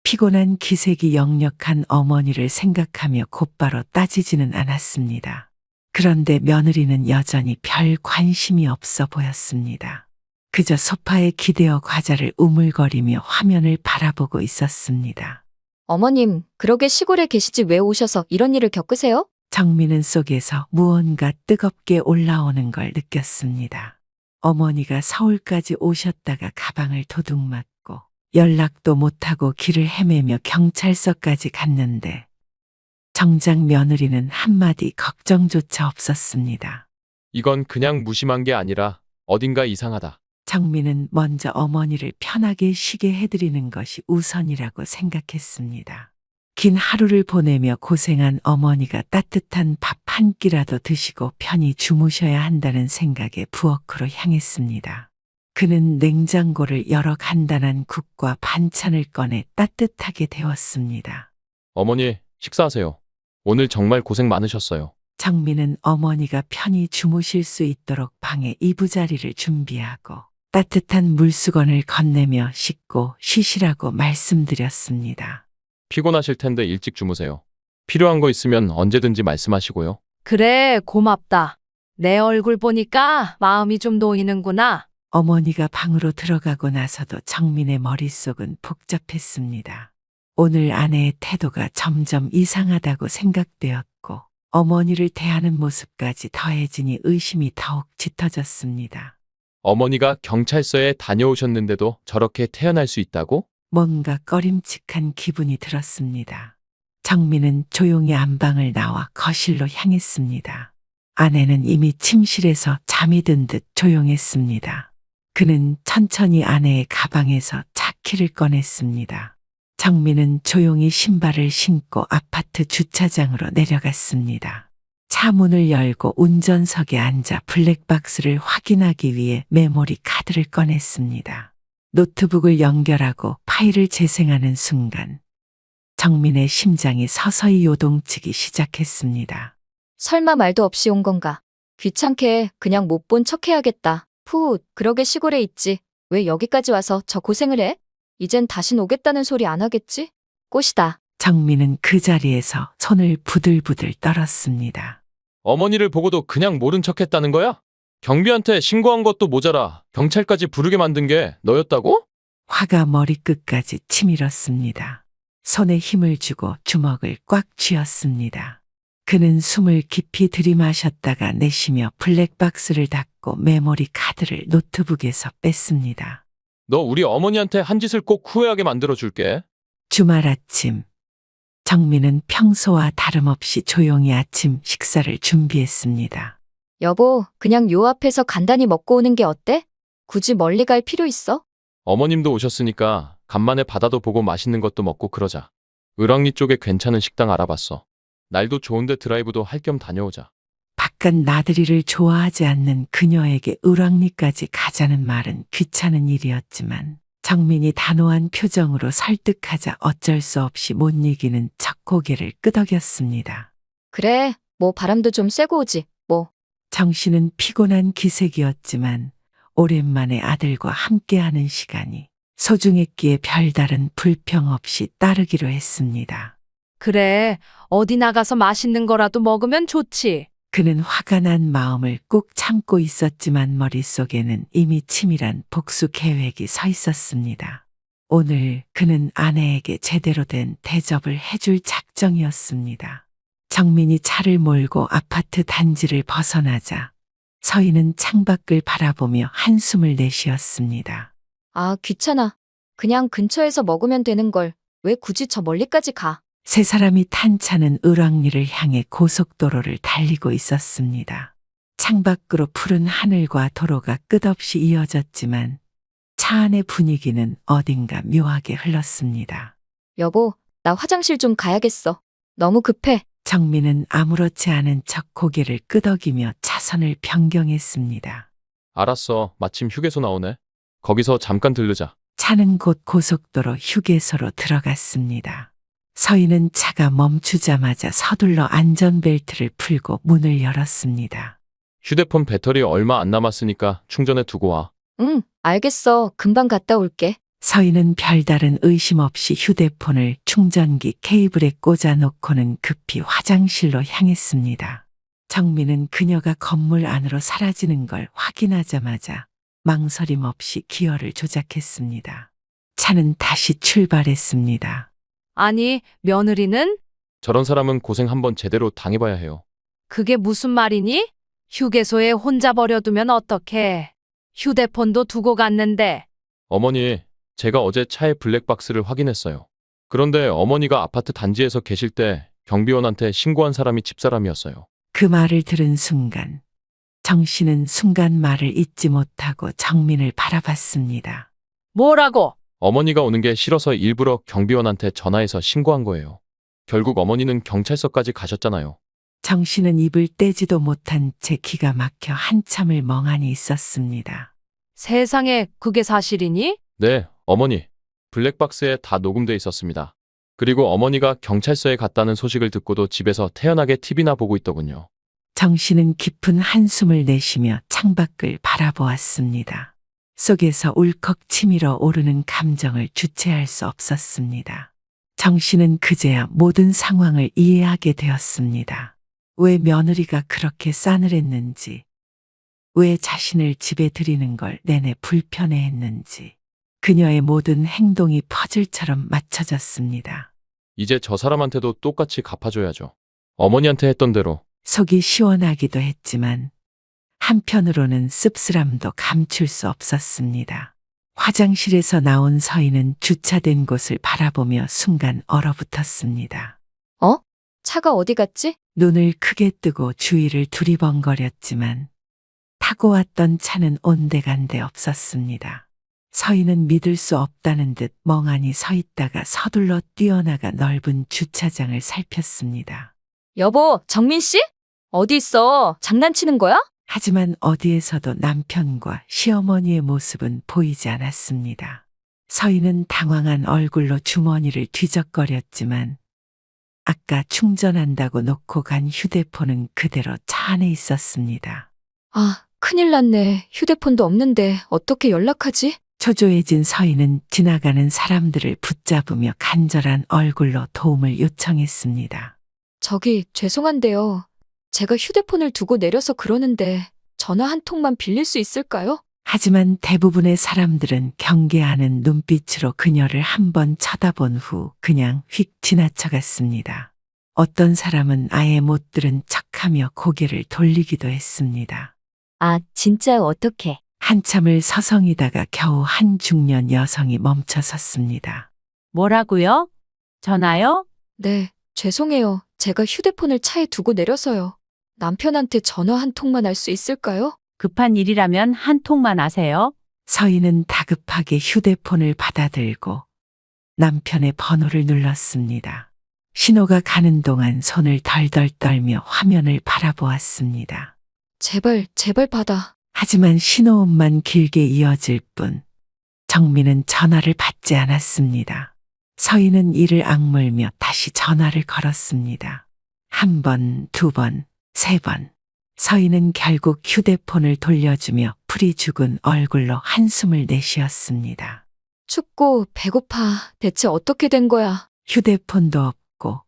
피곤한 기색이 역력한 어머니를 생각하며 곧바로 따지지는 않았습니다. 그런데 며느리는 여전히 별 관심이 없어 보였습니다. 그저 소파에 기대어 과자를 우물거리며 화면을 바라보고 있었습니다. 어머님, 그러게 시골에 계시지 왜 오셔서 이런 일을 겪으세요? 정민은 속에서 무언가 뜨겁게 올라오는 걸 느꼈습니다. 어머니가 서울까지 오셨다가 가방을 도둑맞고 연락도 못하고 길을 헤매며 경찰서까지 갔는데 정작 며느리는 한마디 걱정조차 없었습니다. 이건 그냥 무심한 게 아니라 어딘가 이상하다. 정민은 먼저 어머니를 편하게 쉬게 해드리는 것이 우선이라고 생각했습니다. 긴 하루를 보내며 고생한 어머니가 따뜻한 밥 한 끼라도 드시고 편히 주무셔야 한다는 생각에 부엌으로 향했습니다. 그는 냉장고를 열어 간단한 국과 반찬을 꺼내 따뜻하게 데웠습니다. 어머니, 식사하세요. 오늘 정말 고생 많으셨어요. 정민은 어머니가 편히 주무실 수 있도록 방에 이부자리를 준비하고 따뜻한 물수건을 건네며 씻고 쉬시라고 말씀드렸습니다. 피곤하실 텐데 일찍 주무세요. 필요한 거 있으면 언제든지 말씀하시고요. 그래, 고맙다. 내 얼굴 보니까 마음이 좀 놓이는구나. 어머니가 방으로 들어가고 나서도 정민의 머릿속은 복잡했습니다. 오늘 아내의 태도가 점점 이상하다고 생각되었고 어머니를 대하는 모습까지 더해지니 의심이 더욱 짙어졌습니다. 어머니가 경찰서에 다녀오셨는데도 저렇게 태어날 수 있다고? 뭔가 꺼림칙한 기분이 들었습니다. 정민은 조용히 안방을 나와 거실로 향했습니다. 아내는 이미 침실에서 잠이 든 듯 조용했습니다. 그는 천천히 아내의 가방에서 차키를 꺼냈습니다. 정민은 조용히 신발을 신고 아파트 주차장으로 내려갔습니다. 차 문을 열고 운전석에 앉아 블랙박스를 확인하기 위해 메모리 카드를 꺼냈습니다. 노트북을 연결하고 파일을 재생하는 순간 정민의 심장이 서서히 요동치기 시작했습니다. 설마 말도 없이 온 건가? 귀찮게 그냥 못 본 척 해야겠다. 푸, 그러게 시골에 있지. 왜 여기까지 와서 저 고생을 해? 이젠 다신 오겠다는 소리 안 하겠지? 꽃이다. 정민은 그 자리에서 손을 부들부들 떨었습니다. 어머니를 보고도 그냥 모른 척 했다는 거야? 경비한테 신고한 것도 모자라 경찰까지 부르게 만든 게 너였다고? 화가 머리끝까지 치밀었습니다. 손에 힘을 주고 주먹을 꽉 쥐었습니다. 그는 숨을 깊이 들이마셨다가 내쉬며 블랙박스를 닫고 메모리 카드를 노트북에서 뺐습니다. 너 우리 어머니한테 한 짓을 꼭 후회하게 만들어줄게. 주말 아침, 정민은 평소와 다름없이 조용히 아침 식사를 준비했습니다. 여보, 그냥 요 앞에서 간단히 먹고 오는 게 어때? 굳이 멀리 갈 필요 있어? 어머님도 오셨으니까 간만에 바다도 보고 맛있는 것도 먹고 그러자. 을왕리 쪽에 괜찮은 식당 알아봤어. 날도 좋은데 드라이브도 할 겸 다녀오자. 바깥 나들이를 좋아하지 않는 그녀에게 을왕리까지 가자는 말은 귀찮은 일이었지만 정민이 단호한 표정으로 설득하자 어쩔 수 없이 못 이기는 척 고개를 끄덕였습니다. 그래, 뭐 바람도 좀 쐬고 오지, 뭐. 정씨는 피곤한 기색이었지만 오랜만에 아들과 함께하는 시간이 소중했기에 별다른 불평 없이 따르기로 했습니다. 그래, 어디 나가서 맛있는 거라도 먹으면 좋지. 그는 화가 난 마음을 꾹 참고 있었지만 머릿속에는 이미 치밀한 복수 계획이 서 있었습니다. 오늘 그는 아내에게 제대로 된 대접을 해줄 작정이었습니다. 정민이 차를 몰고 아파트 단지를 벗어나자 서희는 창밖을 바라보며 한숨을 내쉬었습니다. 아, 귀찮아. 그냥 근처에서 먹으면 되는 걸. 왜 굳이 저 멀리까지 가? 세 사람이 탄 차는 을왕리를 향해 고속도로를 달리고 있었습니다. 창밖으로 푸른 하늘과 도로가 끝없이 이어졌지만 차 안의 분위기는 어딘가 묘하게 흘렀습니다. 여보, 나 화장실 좀 가야겠어. 너무 급해. 정민은 아무렇지 않은 척 고개를 끄덕이며 차선을 변경했습니다. 알았어. 마침 휴게소 나오네. 거기서 잠깐 들르자. 차는 곧 고속도로 휴게소로 들어갔습니다. 서희는 차가 멈추자마자 서둘러 안전벨트를 풀고 문을 열었습니다. 휴대폰 배터리 얼마 안 남았으니까 충전해 두고 와. 응, 알겠어. 금방 갔다 올게. 서희는 별다른 의심 없이 휴대폰을 충전기 케이블에 꽂아 놓고는 급히 화장실로 향했습니다. 정민은 그녀가 건물 안으로 사라지는 걸 확인하자마자 망설임 없이 기어를 조작했습니다. 차는 다시 출발했습니다. 아니, 며느리는? 저런 사람은 고생 한번 제대로 당해봐야 해요. 그게 무슨 말이니? 휴게소에 혼자 버려두면 어떡해. 휴대폰도 두고 갔는데. 어머니, 제가 어제 차의 블랙박스를 확인했어요. 그런데 어머니가 아파트 단지에서 계실 때 경비원한테 신고한 사람이 집사람이었어요. 그 말을 들은 순간 정씨는 순간 말을 잇지 못하고 정민을 바라봤습니다. 뭐라고? 어머니가 오는 게 싫어서 일부러 경비원한테 전화해서 신고한 거예요. 결국 어머니는 경찰서까지 가셨잖아요. 정씨는 입을 떼지도 못한 채 기가 막혀 한참을 멍하니 있었습니다. 세상에, 그게 사실이니? 네, 어머니. 블랙박스에 다 녹음돼 있었습니다. 그리고 어머니가 경찰서에 갔다는 소식을 듣고도 집에서 태연하게 TV나 보고 있더군요. 정씨는 깊은 한숨을 내쉬며 창밖을 바라보았습니다. 속에서 울컥 치밀어 오르는 감정을 주체할 수 없었습니다. 정씨는 그제야 모든 상황을 이해하게 되었습니다. 왜 며느리가 그렇게 싸늘했는지, 왜 자신을 집에 들이는 걸 내내 불편해했는지, 그녀의 모든 행동이 퍼즐처럼 맞춰졌습니다. 이제 저 사람한테도 똑같이 갚아줘야죠. 어머니한테 했던 대로. 속이 시원하기도 했지만 한편으로는 씁쓸함도 감출 수 없었습니다. 화장실에서 나온 서희는 주차된 곳을 바라보며 순간 얼어붙었습니다. 어? 차가 어디 갔지? 눈을 크게 뜨고 주위를 두리번거렸지만 타고 왔던 차는 온데간데 없었습니다. 서희는 믿을 수 없다는 듯 멍하니 서 있다가 서둘러 뛰어나가 넓은 주차장을 살폈습니다. 여보, 정민 씨? 어디 있어? 장난치는 거야? 하지만 어디에서도 남편과 시어머니의 모습은 보이지 않았습니다. 서희는 당황한 얼굴로 주머니를 뒤적거렸지만 아까 충전한다고 놓고 간 휴대폰은 그대로 차 안에 있었습니다. 아, 큰일 났네. 휴대폰도 없는데 어떻게 연락하지? 초조해진 서희는 지나가는 사람들을 붙잡으며 간절한 얼굴로 도움을 요청했습니다. 저기, 죄송한데요. 제가 휴대폰을 두고 내려서 그러는데 전화 한 통만 빌릴 수 있을까요? 하지만 대부분의 사람들은 경계하는 눈빛으로 그녀를 한번 쳐다본 후 그냥 휙 지나쳐갔습니다. 어떤 사람은 아예 못 들은 척하며 고개를 돌리기도 했습니다. 아, 진짜 어떡해. 한참을 서성이다가 겨우 한 중년 여성이 멈춰 섰습니다. 뭐라고요? 전화요? 네, 죄송해요. 제가 휴대폰을 차에 두고 내려서요. 남편한테 전화 한 통만 할 수 있을까요? 급한 일이라면 한 통만 하세요. 서희는 다급하게 휴대폰을 받아들고 남편의 번호를 눌렀습니다. 신호가 가는 동안 손을 덜덜 떨며 화면을 바라보았습니다. 제발, 제발 받아. 하지만 신호음만 길게 이어질 뿐 정민은 전화를 받지 않았습니다. 서희는 이를 악물며 다시 전화를 걸었습니다. 한 번, 두 번, 세 번. 서희는 결국 휴대폰을 돌려주며 풀이 죽은 얼굴로 한숨을 내쉬었습니다. 춥고 배고파. 대체 어떻게 된 거야? 휴대폰도 없고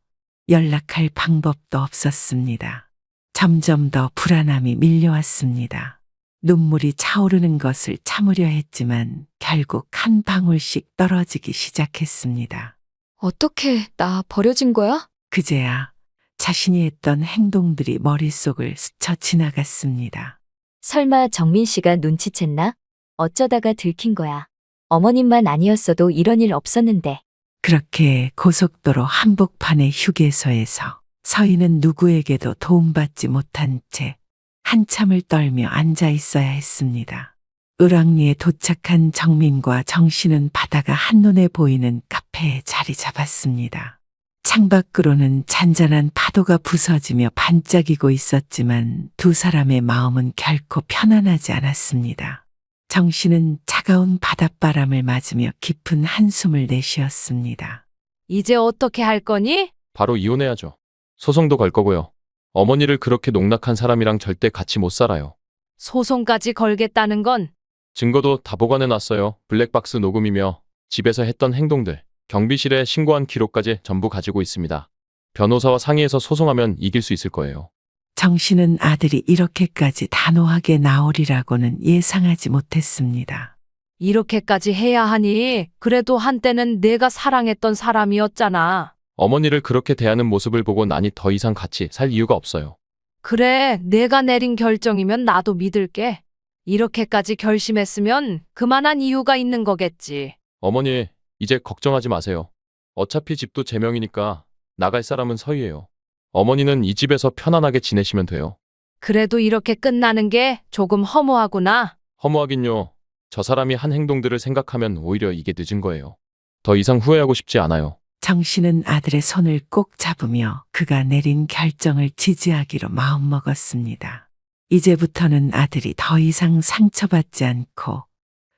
연락할 방법도 없었습니다. 점점 더 불안함이 밀려왔습니다. 눈물이 차오르는 것을 참으려 했지만 결국 한 방울씩 떨어지기 시작했습니다. 어떻게 나 버려진 거야? 그제야 자신이 했던 행동들이 머릿속을 스쳐 지나갔습니다. 설마 정민 씨가 눈치챘나? 어쩌다가 들킨 거야. 어머님만 아니었어도 이런 일 없었는데. 그렇게 고속도로 한복판의 휴게소에서 서희는 누구에게도 도움받지 못한 채 한참을 떨며 앉아 있어야 했습니다. 을왕리에 도착한 정민과 정씨는 바다가 한눈에 보이는 카페에 자리 잡았습니다. 창밖으로는 잔잔한 파도가 부서지며 반짝이고 있었지만 두 사람의 마음은 결코 편안하지 않았습니다. 정씨는 차가운 바닷바람을 맞으며 깊은 한숨을 내쉬었습니다. 이제 어떻게 할 거니? 바로 이혼해야죠. 소송도 걸 거고요. 어머니를 그렇게 농락한 사람이랑 절대 같이 못 살아요. 소송까지 걸겠다는 건 증거도 다 보관해 놨어요. 블랙박스 녹음이며 집에서 했던 행동들, 경비실에 신고한 기록까지 전부 가지고 있습니다. 변호사와 상의해서 소송하면 이길 수 있을 거예요. 정씨는 아들이 이렇게까지 단호하게 나오리라고는 예상하지 못했습니다. 이렇게까지 해야 하니 그래도 한때는 내가 사랑했던 사람이었잖아. 어머니를 그렇게 대하는 모습을 보고 나니 더 이상 같이 살 이유가 없어요. 그래, 내가 내린 결정이면 나도 믿을게. 이렇게까지 결심했으면 그만한 이유가 있는 거겠지. 어머니, 이제 걱정하지 마세요. 어차피 집도 제 명이니까 나갈 사람은 서희예요. 어머니는 이 집에서 편안하게 지내시면 돼요. 그래도 이렇게 끝나는 게 조금 허무하구나. 허무하긴요. 저 사람이 한 행동들을 생각하면 오히려 이게 늦은 거예요. 더 이상 후회하고 싶지 않아요. 정씨는 아들의 손을 꼭 잡으며 그가 내린 결정을 지지하기로 마음먹었습니다. 이제부터는 아들이 더 이상 상처받지 않고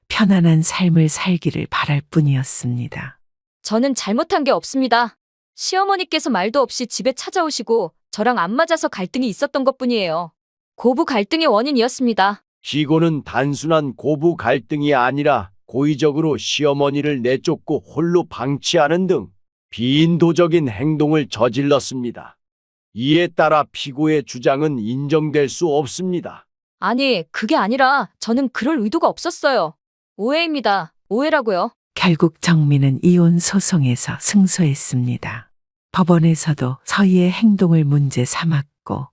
편안한 삶을 살기를 바랄 뿐이었습니다. 저는 잘못한 게 없습니다. 시어머니께서 말도 없이 집에 찾아오시고 저랑 안 맞아서 갈등이 있었던 것뿐이에요. 고부 갈등의 원인이었습니다. 시고는 단순한 고부 갈등이 아니라 고의적으로 시어머니를 내쫓고 홀로 방치하는 등 비인도적인 행동을 저질렀습니다. 이에 따라 피고의 주장은 인정될 수 없습니다. 아니, 그게 아니라 저는 그럴 의도가 없었어요. 오해입니다. 오해라고요. 결국 정민은 이혼 소송에서 승소했습니다. 법원에서도 서희의 행동을 문제 삼았고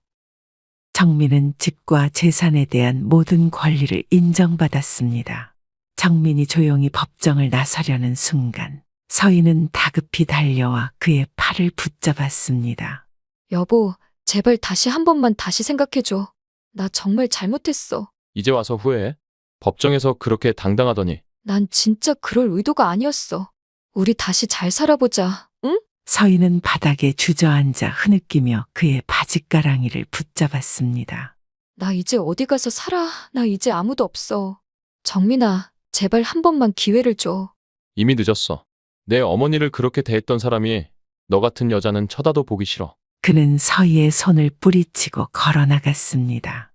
정민은 집과 재산에 대한 모든 권리를 인정받았습니다. 정민이 조용히 법정을 나서려는 순간 서희는 다급히 달려와 그의 팔을 붙잡았습니다. 여보, 제발 다시 한 번만 다시 생각해줘. 나 정말 잘못했어. 이제 와서 후회해? 법정에서 그렇게 당당하더니. 난 진짜 그럴 의도가 아니었어. 우리 다시 잘 살아보자, 응? 서희는 바닥에 주저앉아 흐느끼며 그의 바짓가랑이를 붙잡았습니다. 나 이제 어디 가서 살아. 나 이제 아무도 없어. 정민아, 제발 한 번만 기회를 줘. 이미 늦었어. 내 어머니를 그렇게 대했던 사람이 너 같은 여자는 쳐다도 보기 싫어. 그는 서희의 손을 뿌리치고 걸어 나갔습니다.